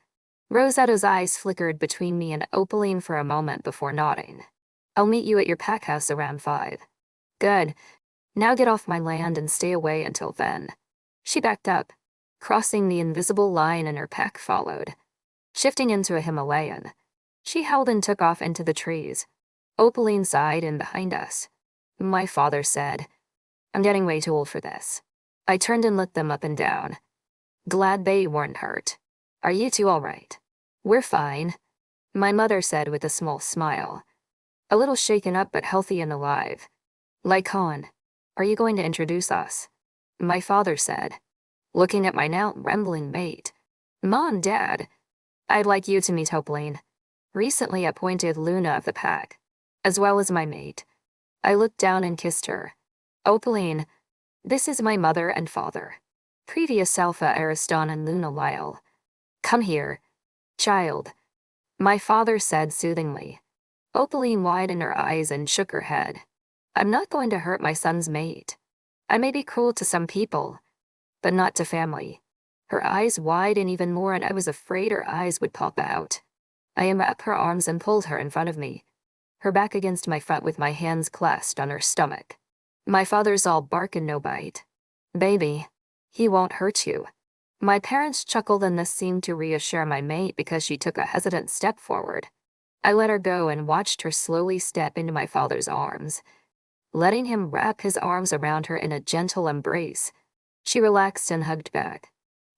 Rosetta's eyes flickered between me and Opaline for a moment before nodding. I'll meet you at your pack house around 5. Good. Now get off my land and stay away until then. She backed up, crossing the invisible line, and her pack followed. Shifting into a Himalayan, she howled and took off into the trees. Opaline sighed in behind us. My father said, "I'm getting way too old for this." I turned and looked them up and down. Glad they weren't hurt. Are you two all right? We're fine, my mother said with a small smile. A little shaken up but healthy and alive. Lykaon, are you going to introduce us? My father said, looking at my now trembling mate. Mom, Dad, I'd like you to meet Opaline, recently appointed Luna of the pack, as well as my mate. I looked down and kissed her. Opaline, this is my mother and father, previous Alpha Ariston and Luna Lyle. Come here, child, my father said soothingly. Opaline widened her eyes and shook her head. I'm not going to hurt my son's mate. I may be cruel to some people, but not to family. Her eyes widened even more, and I was afraid her eyes would pop out. I unwrapped her arms and pulled her in front of me, her back against my front with my hands clasped on her stomach. My father's all bark and no bite. Baby, he won't hurt you. My parents chuckled, and this seemed to reassure my mate because she took a hesitant step forward. I let her go and watched her slowly step into my father's arms, letting him wrap his arms around her in a gentle embrace. She relaxed and hugged back,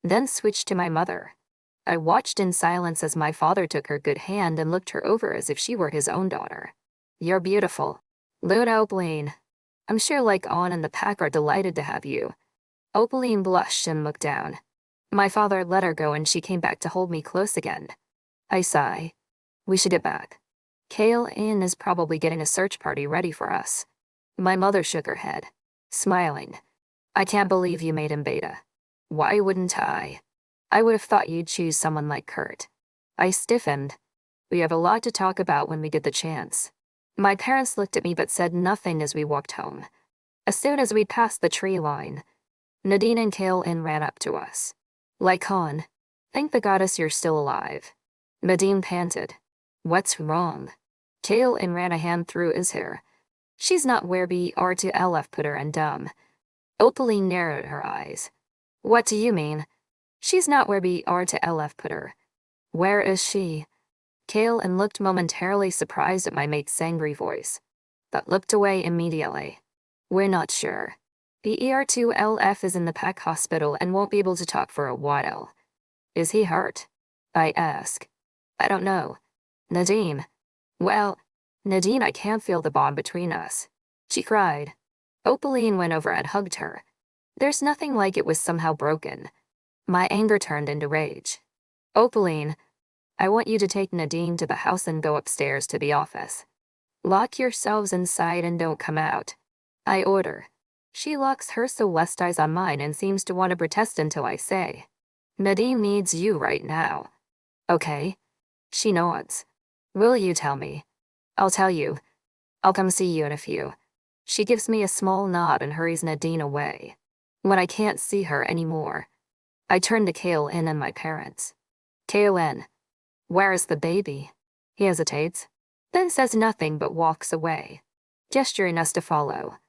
then switched to my mother. I watched in silence as my father took her good hand and looked her over as if she were his own daughter. You're beautiful, Luna Opaline. I'm sure Lykaon and the pack are delighted to have you. Opaline blushed and looked down. My father let her go and she came back to hold me close again. I sigh. We should get back. Kale Inn is probably getting a search party ready for us. My mother shook her head, smiling. I can't believe you made him beta. Why wouldn't I? I would have thought you'd choose someone like Kurt. I stiffened. We have a lot to talk about when we get the chance. My parents looked at me but said nothing as we walked home. As soon as we passed the tree line, Nadine and Kale Inn ran up to us. Lykaon, thank the goddess you're still alive. Nadine panted. What's wrong? Kale Inn ran a hand through his hair. She's not where we are to LF put her and dumb. Opaline narrowed her eyes. What do you mean? She's not where we are to LF put her. Where is she? Kale Inn looked momentarily surprised at my mate's angry voice, but looked away immediately. We're not sure. The ER2LF is in the pack hospital and won't be able to talk for a while. Is he hurt? I asked. I don't know. Nadine. Well, Nadine, I can't feel the bond between us. She cried. Opaline went over and hugged her. There's nothing like it was somehow broken. My anger turned into rage. Opaline, I want you to take Nadine to the house and go upstairs to the office. Lock yourselves inside and don't come out. I order. She locks her Celeste eyes on mine and seems to want to protest until I say, Nadine needs you right now. Okay. She nods. Will you tell me? I'll tell you. I'll come see you in a few. She gives me a small nod and hurries Nadine away. When I can't see her anymore, I turn to Kale Inn and my parents. Kale Inn, where is the baby? He hesitates, then says nothing but walks away, gesturing us to follow.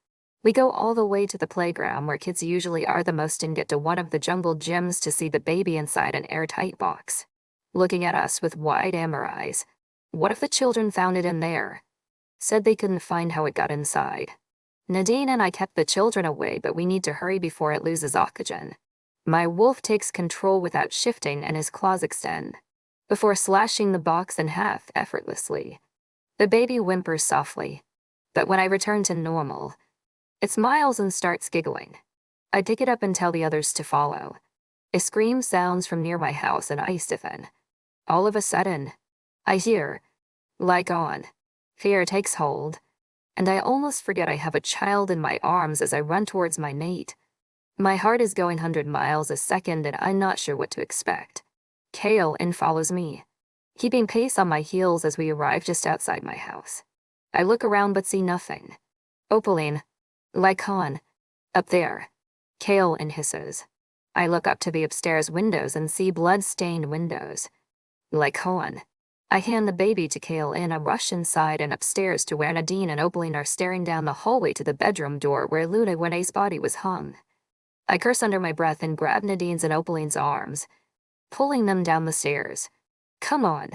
We go all the way to the playground where kids usually are the most and get to one of the jungle gyms to see the baby inside an airtight box, looking at us with wide amber eyes. What if the children found it in there? Said they couldn't find how it got inside. Nadine and I kept the children away, but we need to hurry before it loses oxygen. My wolf takes control without shifting and his claws extend, before slashing the box in half effortlessly. The baby whimpers softly, but when I return to normal, it smiles and starts giggling. I pick it up and tell the others to follow. A scream sounds from near my house and I stiffen. All of a sudden, I hear, Lykaon. Fear takes hold, and I almost forget I have a child in my arms as I run towards my mate. My heart is going 100 miles a second and I'm not sure what to expect. Kale Inn follows me, keeping pace on my heels as we arrive just outside my house. I look around but see nothing. Opaline, Lykaon. Up there. Kaelin hisses. I look up to the upstairs windows and see blood-stained windows. Lykaon. I hand the baby to Kaelin and rush inside and upstairs to where Nadine and Opaline are staring down the hallway to the bedroom door where Luna Wene's body was hung. I curse under my breath and grab Nadine's and Opaline's arms, pulling them down the stairs. Come on.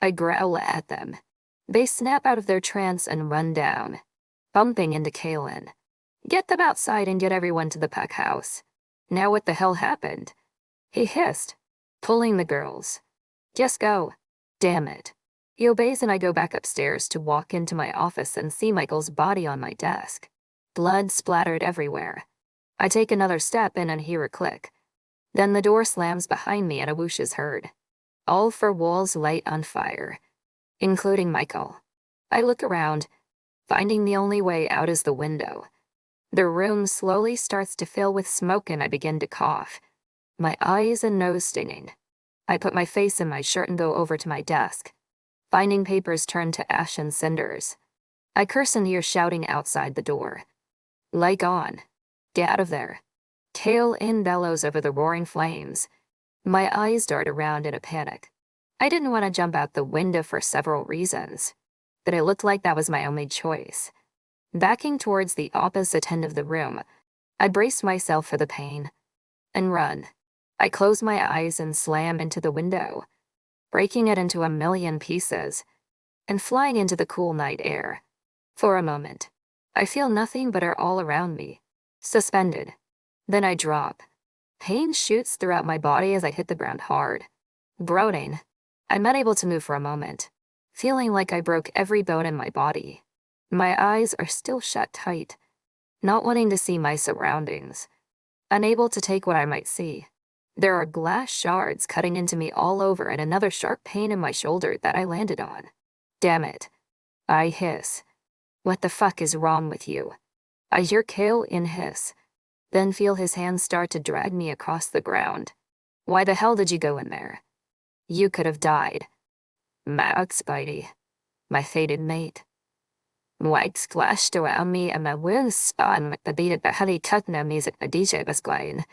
I growl at them. They snap out of their trance and run down, bumping into Kaelin. Get them outside and get everyone to the pack house. Now what the hell happened? He hissed, pulling the girls. Just go. Damn it. He obeys and I go back upstairs to walk into my office and see Michael's body on my desk. Blood splattered everywhere. I take another step in and hear a click. Then the door slams behind me and a whoosh is heard. All four walls light on fire, including Michael. I look around, finding the only way out is the window. The room slowly starts to fill with smoke and I begin to cough, my eyes and nose stinging. I put my face in my shirt and go over to my desk, finding papers turned to ash and cinders. I curse and hear shouting outside the door. Lykaon. Get out of there. Kaelin bellows over the roaring flames. My eyes dart around in a panic. I didn't want to jump out the window for several reasons, but it looked like that was my only choice. Backing towards the opposite end of the room, I brace myself for the pain and run. I close my eyes and slam into the window, breaking it into a million pieces and flying into the cool night air. For a moment, I feel nothing but air all around me, suspended. Then I drop. Pain shoots throughout my body as I hit the ground hard. Groaning, I'm unable to move for a moment, feeling like I broke every bone in my body. My eyes are still shut tight, not wanting to see my surroundings, unable to take what I might see. There are glass shards cutting into me all over and another sharp pain in my shoulder that I landed on. Damn it. I hiss. What the fuck is wrong with you? I hear Kaelin hiss, then feel his hands start to drag me across the ground. Why the hell did you go in there? You could have died. Max Spidey, my fated mate. White splashed around me and my wings spun like the beat of the heavy techno music the DJ was playing.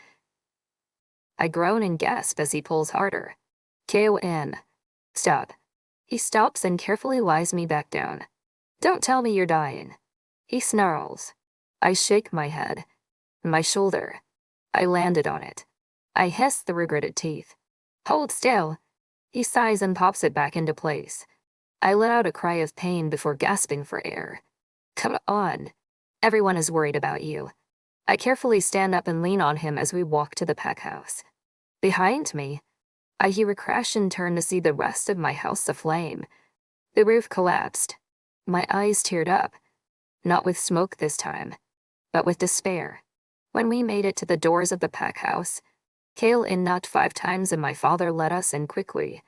I groan and gasp as he pulls harder. Kaelin. Stop. He stops and carefully lies me back down. Don't tell me you're dying. He snarls. I shake my head. My shoulder. I landed on it. I hiss through gritted teeth. Hold still. He sighs and pops it back into place. I let out a cry of pain before gasping for air. Come on. Everyone is worried about you. I carefully stand up and lean on him as we walk to the pack house. Behind me, I hear a crash and turn to see the rest of my house aflame. The roof collapsed. My eyes teared up, not with smoke this time, but with despair. When we made it to the doors of the pack house, Kaelin knocked 5 times and my father let us in quickly.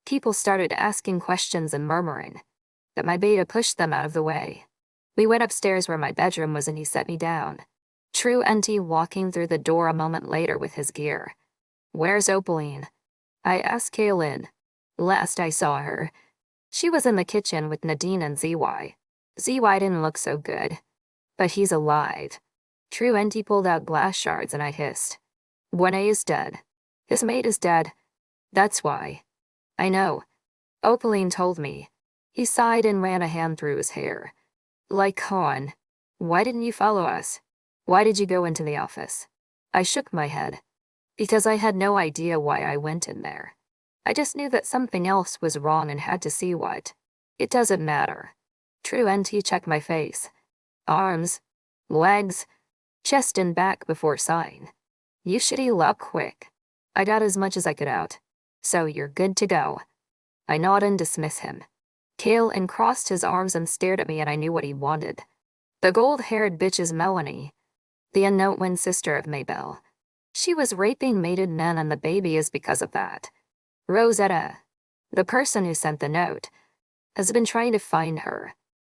People started asking questions and murmuring, but my beta pushed them out of the way. We went upstairs where my bedroom was and he set me down. True NT walking through the door a moment later with his gear. Where's Opaline? I asked Kaelin. Last I saw her, she was in the kitchen with Nadine and ZY. ZY didn't look so good, but he's alive. True NT pulled out glass shards and I hissed. Wene is dead. His mate is dead. That's why. I know. Opaline told me. He sighed and ran a hand through his hair. Lykaon, why didn't you follow us? Why did you go into the office? I shook my head. Because I had no idea why I went in there. I just knew that something else was wrong and had to see what. It doesn't matter. True NT checked my face. Arms, legs, chest and back before sighing. You should heal up quick. I got as much as I could out. So you're good to go. I nod and dismiss him. Kaelin crossed his arms and stared at me and I knew what he wanted. The gold-haired bitch is Melanie, the unknown twin sister of Maybelle. She was raping mated men and the baby is because of that. Rosetta, the person who sent the note, has been trying to find her.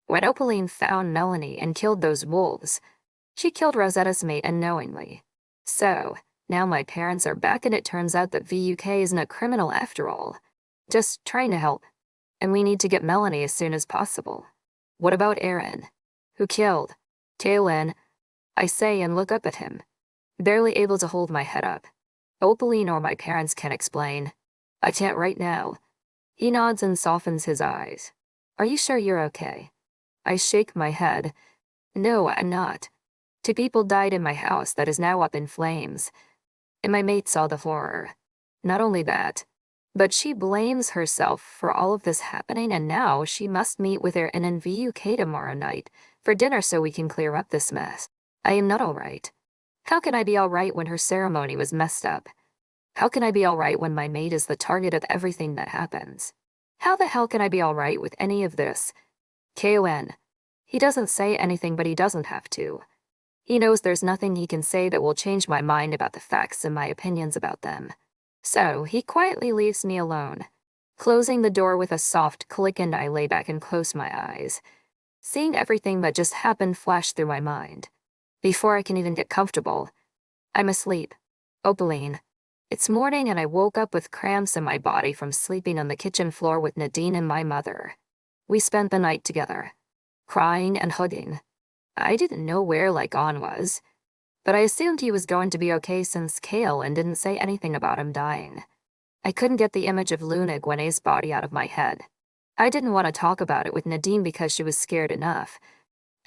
When Opaline found Melanie and killed those wolves, she killed Rosetta's mate unknowingly. So, now my parents are back and it turns out that VUK isn't a criminal after all. Just trying to help. And we need to get Melanie as soon as possible. What about Aaron? Who killed? Kaelin, I say and look up at him, barely able to hold my head up. Opaline or my parents can explain. I can't right now. He nods and softens his eyes. Are you sure you're okay? I shake my head. No, I'm not. 2 people died in my house that is now up in flames. And my mate saw the horror. Not only that, but she blames herself for all of this happening, and now she must meet with her in VUK tomorrow night for dinner so we can clear up this mess. I am not all right. How can I be all right when her ceremony was messed up? How can I be all right when my mate is the target of everything that happens? How the hell can I be all right with any of this? KON. He doesn't say anything, but he doesn't have to. He knows there's nothing he can say that will change my mind about the facts and my opinions about them. So he quietly leaves me alone, closing the door with a soft click, and I lay back and close my eyes, seeing everything that just happened flash through my mind. Before I can even get comfortable, I'm asleep. Opaline. It's morning and I woke up with cramps in my body from sleeping on the kitchen floor with Nadine and my mother. We spent the night together, crying and hugging. I didn't know where Lykaon was, but I assumed he was going to be okay since Kale and didn't say anything about him dying. I couldn't get the image of Luna Gwenet's body out of my head. I didn't want to talk about it with Nadine because she was scared enough,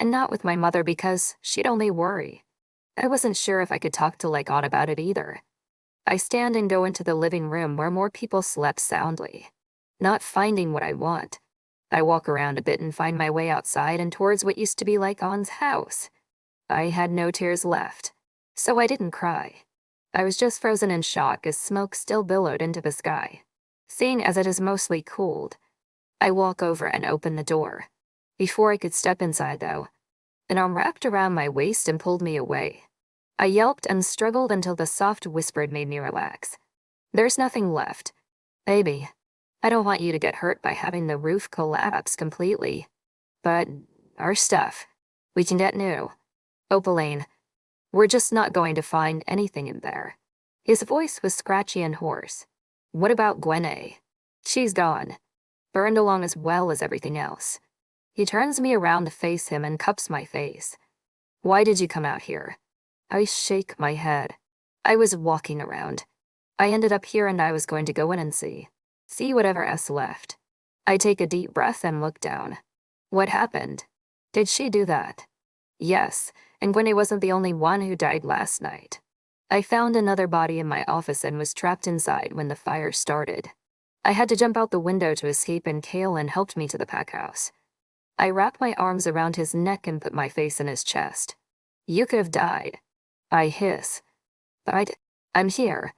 and not with my mother because she'd only worry. I wasn't sure if I could talk to Lykaon about it either. I stand and go into the living room where more people slept soundly. Not finding what I want, I walk around a bit and find my way outside and towards what used to be Lykaon's house. I had no tears left, so I didn't cry. I was just frozen in shock as smoke still billowed into the sky. Seeing as it is mostly cooled, I walk over and open the door. Before I could step inside, though, an arm wrapped around my waist and pulled me away. I yelped and struggled until the soft whisper made me relax. There's nothing left. Baby, I don't want you to get hurt by having the roof collapse completely. But our stuff, we can get new. Opaline, we're just not going to find anything in there. His voice was scratchy and hoarse. What about Gwenet? She's gone, burned along as well as everything else. He turns me around to face him and cups my face. Why did you come out here? I shake my head. I was walking around. I ended up here and I was going to go in and see whatever else left. I take a deep breath and look down. What happened? Did she do that? Yes, and Gwenet wasn't the only one who died last night. I found another body in my office and was trapped inside when the fire started. I had to jump out the window to escape, and Kaelin helped me to the pack house. I wrapped my arms around his neck and put my face in his chest. You could have died. I hiss. But I'm here.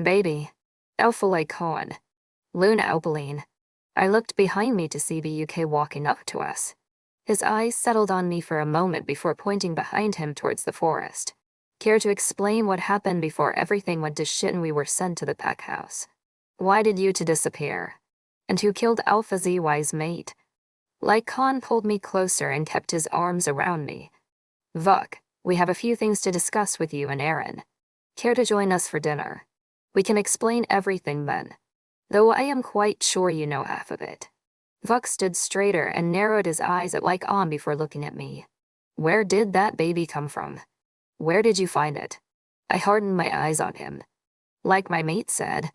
Baby. Alpha Lykaon. Luna Opaline. I looked behind me to see the UK walking up to us. His eyes settled on me for a moment before pointing behind him towards the forest. Care to explain what happened before everything went to shit and we were sent to the pack house? Why did you two disappear? And who killed Alpha ZY's mate? Lykaon pulled me closer and kept his arms around me. Vuk, we have a few things to discuss with you and Aaron. Care to join us for dinner? We can explain everything then, though I am quite sure you know half of it. Vuk stood straighter and narrowed his eyes at Lykaon before looking at me. Where did that baby come from? Where did you find it? I hardened my eyes on him. Like my mate said,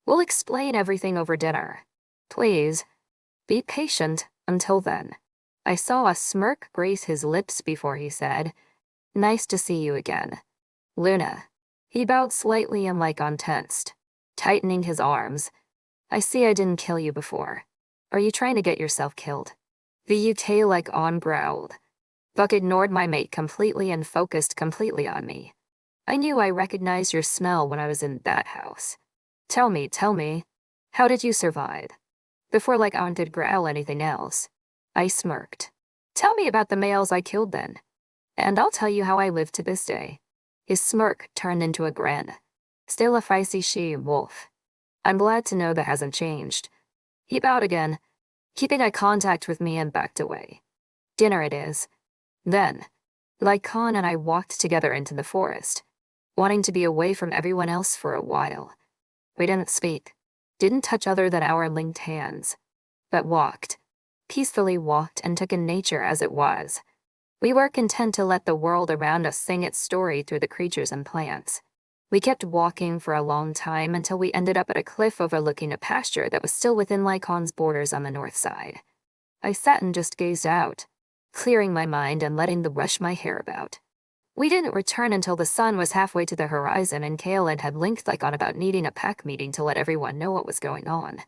we'll explain everything over dinner. Please, be patient until then. I saw a smirk grace his lips before he said, Nice to see you again. Luna. He bowed slightly and Lykaon tensed, tightening his arms. I see I didn't kill you before. Are you trying to get yourself killed? The UK Lykaon growled. Buck ignored my mate completely and focused completely on me. I knew I recognized your smell when I was in that house. Tell me, how did you survive? Before Lykaon did growl anything else, I smirked. Tell me about the males I killed then, and I'll tell you how I live to this day. His smirk turned into a grin. Still a feisty she-wolf. I'm glad to know that hasn't changed. He bowed again, keeping eye contact with me, and backed away. Dinner it is. Then, Lykaon and I walked together into the forest, wanting to be away from everyone else for a while. We didn't speak, didn't touch other than our linked hands, but walked, peacefully walked and took in nature as it was. We were content to let the world around us sing its story through the creatures and plants. We kept walking for a long time until we ended up at a cliff overlooking a pasture that was still within Lykaon's borders on the north side. I sat and just gazed out, clearing my mind and letting the brush my hair about. We didn't return until the sun was halfway to the horizon and Kaelin had linked Lykaon about needing a pack meeting to let everyone know what was going on.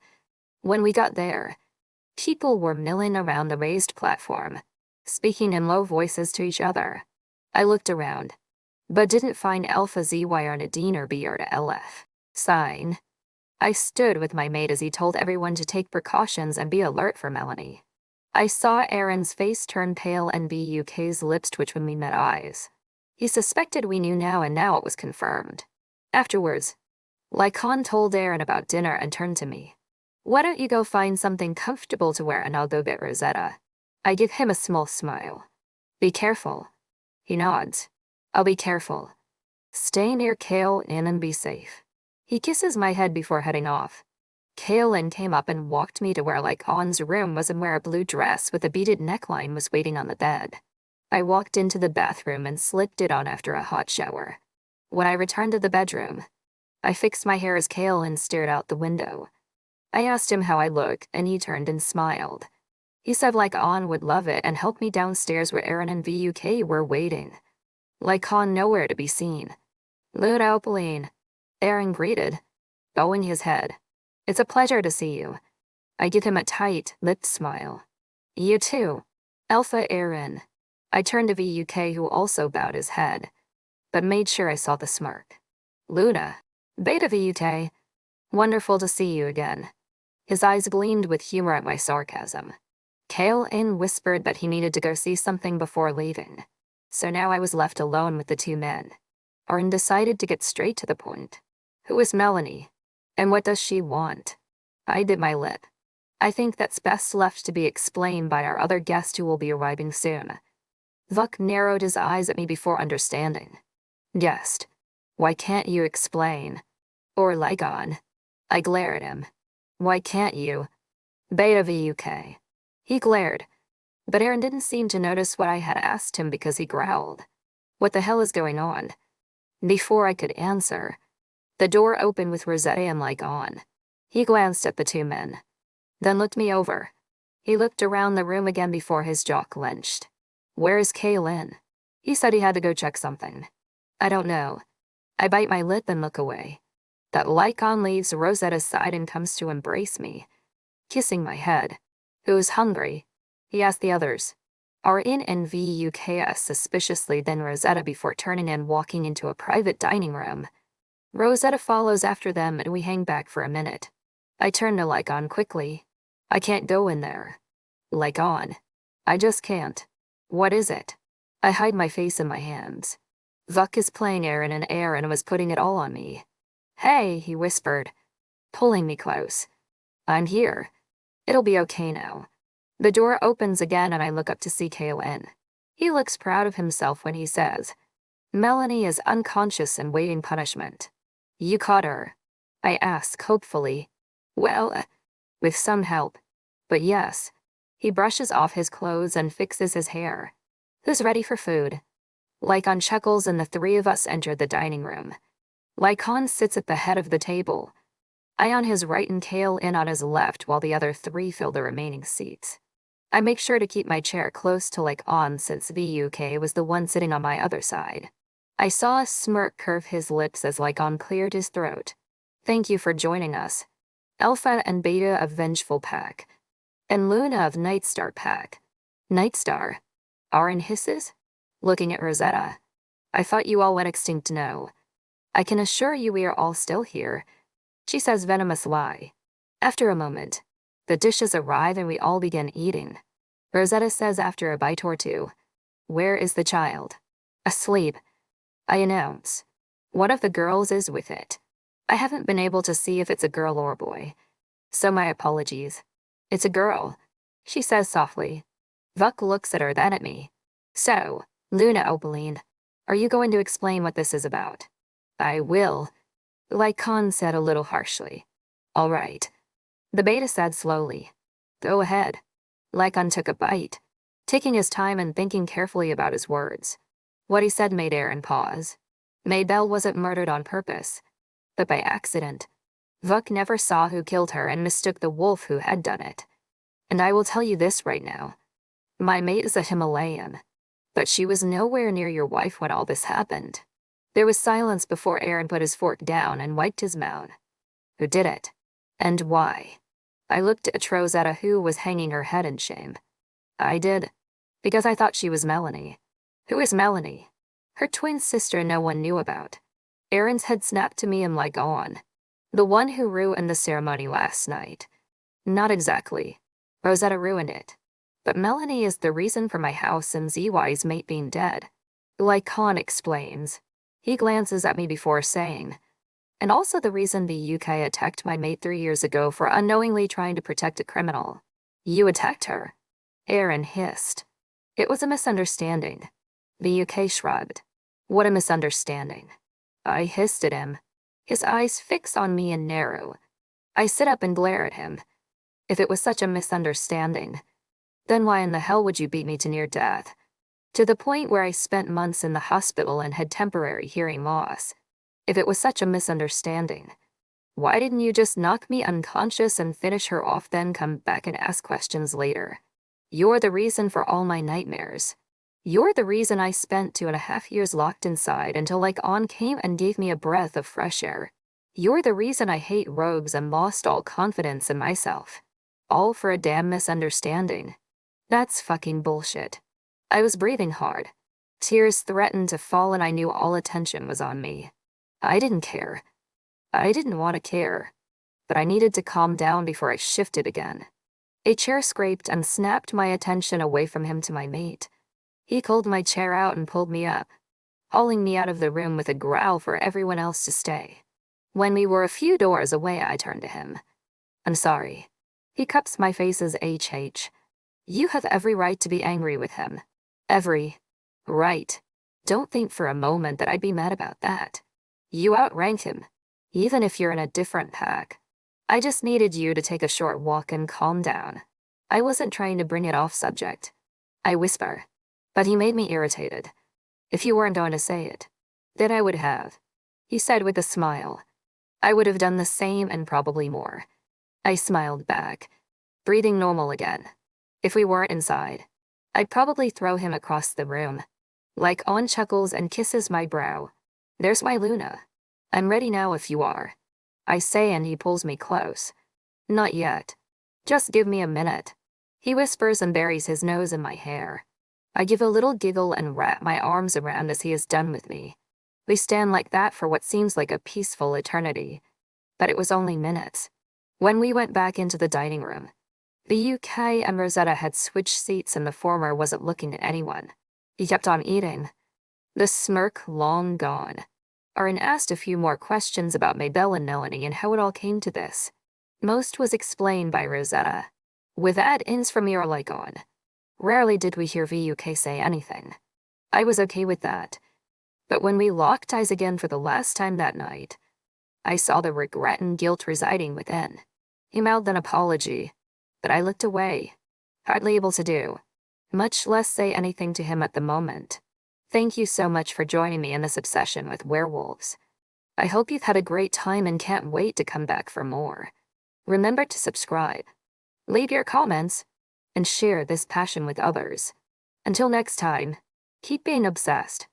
When we got there, people were milling around the raised platform, speaking in low voices to each other. I looked around, but didn't find Alpha ZY or Nadine or B or LF. Sign. I stood with my mate as he told everyone to take precautions and be alert for Melanie. I saw Aaron's face turn pale and BUK's lips twitch when we met eyes. He suspected we knew now, and now it was confirmed. Afterwards, Lykaon told Aaron about dinner and turned to me. "Why don't you go find something comfortable to wear and I'll go get Rosetta?" I give him a small smile. "Be careful." He nods. "I'll be careful. Stay near Kaelin and be safe." He kisses my head before heading off. Kaelin came up and walked me to where Lykaon's room was and where a blue dress with a beaded neckline was waiting on the bed. I walked into the bathroom and slipped it on after a hot shower. When I returned to the bedroom, I fixed my hair as Kaelin stared out the window. I asked him how I looked, and he turned and smiled. He said Lykaon would love it and helped me downstairs where Aaron and VUK were waiting. Lykaon nowhere to be seen. "Luna Opaline," Aaron greeted, bowing his head. "It's a pleasure to see you." I give him a tight, lipped smile. "You too, Alpha Aaron." I turned to VUK, who also bowed his head, but made sure I saw the smirk. "Luna." "Beta VUK. Wonderful to see you again." His eyes gleamed with humor at my sarcasm. Kaelin whispered that he needed to go see something before leaving, so now I was left alone with the two men. Aaron decided to get straight to the point. "Who is Melanie? And what does she want?" I bit my lip. I think that's best left to be explained by our other guest who will be arriving soon. Vuk narrowed his eyes at me before understanding. "Guest, why can't you explain?" "Or Lykaon." I glared at him. "Why can't you?" "Beta VUK." He glared, but Aaron didn't seem to notice what I had asked him because he growled. "What the hell is going on?" Before I could answer, the door opened with Rosetta and Lykaon. He glanced at the two men, then looked me over. He looked around the room again before his jaw clenched. "Where is Kaelin?" He said he had to go check something. "I don't know." I bite my lip and look away. That Lykaon leaves Rosetta's side and comes to embrace me, kissing my head. "Who's hungry?" He asked the others. Aaron and VUK suspiciously, then Rosetta before turning and walking into a private dining room. Rosetta follows after them and we hang back for a minute. I turn to Lykaon quickly. "I can't go in there." "Lykaon." "I just can't." "What is it?" I hide my face in my hands. Vuk is playing Aaron and Aaron was putting it all on me. "Hey," he whispered, pulling me close. "I'm here. It'll be okay now." The door opens again and I look up to see Kaelin. He looks proud of himself when he says, "Melanie is unconscious and waiting punishment." "You caught her?" I ask hopefully. "Well, with some help. But yes." He brushes off his clothes and fixes his hair. "Who's ready for food?" Lykaon chuckles and the three of us enter the dining room. Lykaon sits at the head of the table, I on his right and Kaelin on his left while the other three fill the remaining seats. I make sure to keep my chair close to Lykaon since VUK was the one sitting on my other side. I saw a smirk curve his lips as Lykaon cleared his throat. "Thank you for joining us. Alpha and Beta of Vengeful Pack, and Luna of Nightstar Pack." "Nightstar?" Aaron hisses, looking at Rosetta. "I thought you all went extinct now." "I can assure you we are all still here." She says venomous lie. After a moment, the dishes arrive and we all begin eating. Rosetta says after a bite or two, "Where is the child?" "Asleep," I announce. "One of the girls is with it." I haven't been able to see if it's a girl or a boy, so my apologies. "It's a girl," she says softly. Vuk looks at her, then at me. "So, Luna Opaline, are you going to explain what this is about?" "I will," Lykaon said a little harshly. "All right." The Beta said slowly. "Go ahead." Lykaon took a bite, taking his time and thinking carefully about his words. What he said made Aaron pause. Maybelle wasn't murdered on purpose, but by accident. Vuk never saw who killed her and mistook the wolf who had done it. And I will tell you this right now. My mate is a Himalayan, but she was nowhere near your wife when all this happened. There was silence before Aaron put his fork down and wiped his mouth. Who did it? And why? I looked at Rosetta, who was hanging her head in shame. I did, because I thought she was Melanie. Who is Melanie? Her twin sister no one knew about. Aaron's head snapped to me and Lykaon. The one who ruined the ceremony last night. Not exactly. Rosetta ruined it. But Melanie is the reason for my house and ZY's mate being dead. Lykaon explains. He glances at me before saying, and also the reason the UK attacked my mate 3 years ago for unknowingly trying to protect a criminal. You attacked her? Aaron hissed. It was a misunderstanding. The UK shrugged. What a misunderstanding. I hissed at him. His eyes fix on me and narrow. I sit up and glare at him. If it was such a misunderstanding, then why in the hell would you beat me to near death? To the point where I spent months in the hospital and had temporary hearing loss. If it was such a misunderstanding, why didn't you just knock me unconscious and finish her off, then come back and ask questions later? You're the reason for all my nightmares. You're the reason I spent 2.5 years locked inside until Lykaon came and gave me a breath of fresh air. You're the reason I hate rogues and lost all confidence in myself. All for a damn misunderstanding. That's fucking bullshit. I was breathing hard. Tears threatened to fall and I knew all attention was on me. I didn't care. I didn't want to care. But I needed to calm down before I shifted again. A chair scraped and snapped my attention away from him to my mate. He pulled my chair out and pulled me up, hauling me out of the room with a growl for everyone else to stay. When we were a few doors away, I turned to him. I'm sorry. He cups my face as HH. You have every right to be angry with him. Every right. Don't think for a moment that I'd be mad about that. You outrank him, even if you're in a different pack. I just needed you to take a short walk and calm down. I wasn't trying to bring it off subject. I whisper. But he made me irritated. If you weren't going to say it, then I would have. He said with a smile. I would have done the same and probably more. I smiled back, breathing normal again. If we weren't inside, I'd probably throw him across the room. Lykaon chuckles and kisses my brow. There's my Luna. I'm ready now if you are. I say and he pulls me close. Not yet. Just give me a minute. He whispers and buries his nose in my hair. I give a little giggle and wrap my arms around as he is done with me. We stand like that for what seems like a peaceful eternity. But it was only minutes. When we went back into the dining room, the UK and Rosetta had switched seats and the former wasn't looking at anyone. He kept on eating. The smirk long gone. Aaron asked a few more questions about Maybelle and Melanie and how it all came to this. Most was explained by Rosetta, with add-ins from your Lykaon. Rarely did we hear VUK say anything. I was okay with that. But when we locked eyes again for the last time that night, I saw the regret and guilt residing within. He mouthed an apology, but I looked away, hardly able to do, much less say anything to him at the moment. Thank you so much for joining me in this obsession with werewolves. I hope you've had a great time and can't wait to come back for more. Remember to subscribe, leave your comments, and share this passion with others. Until next time, keep being obsessed.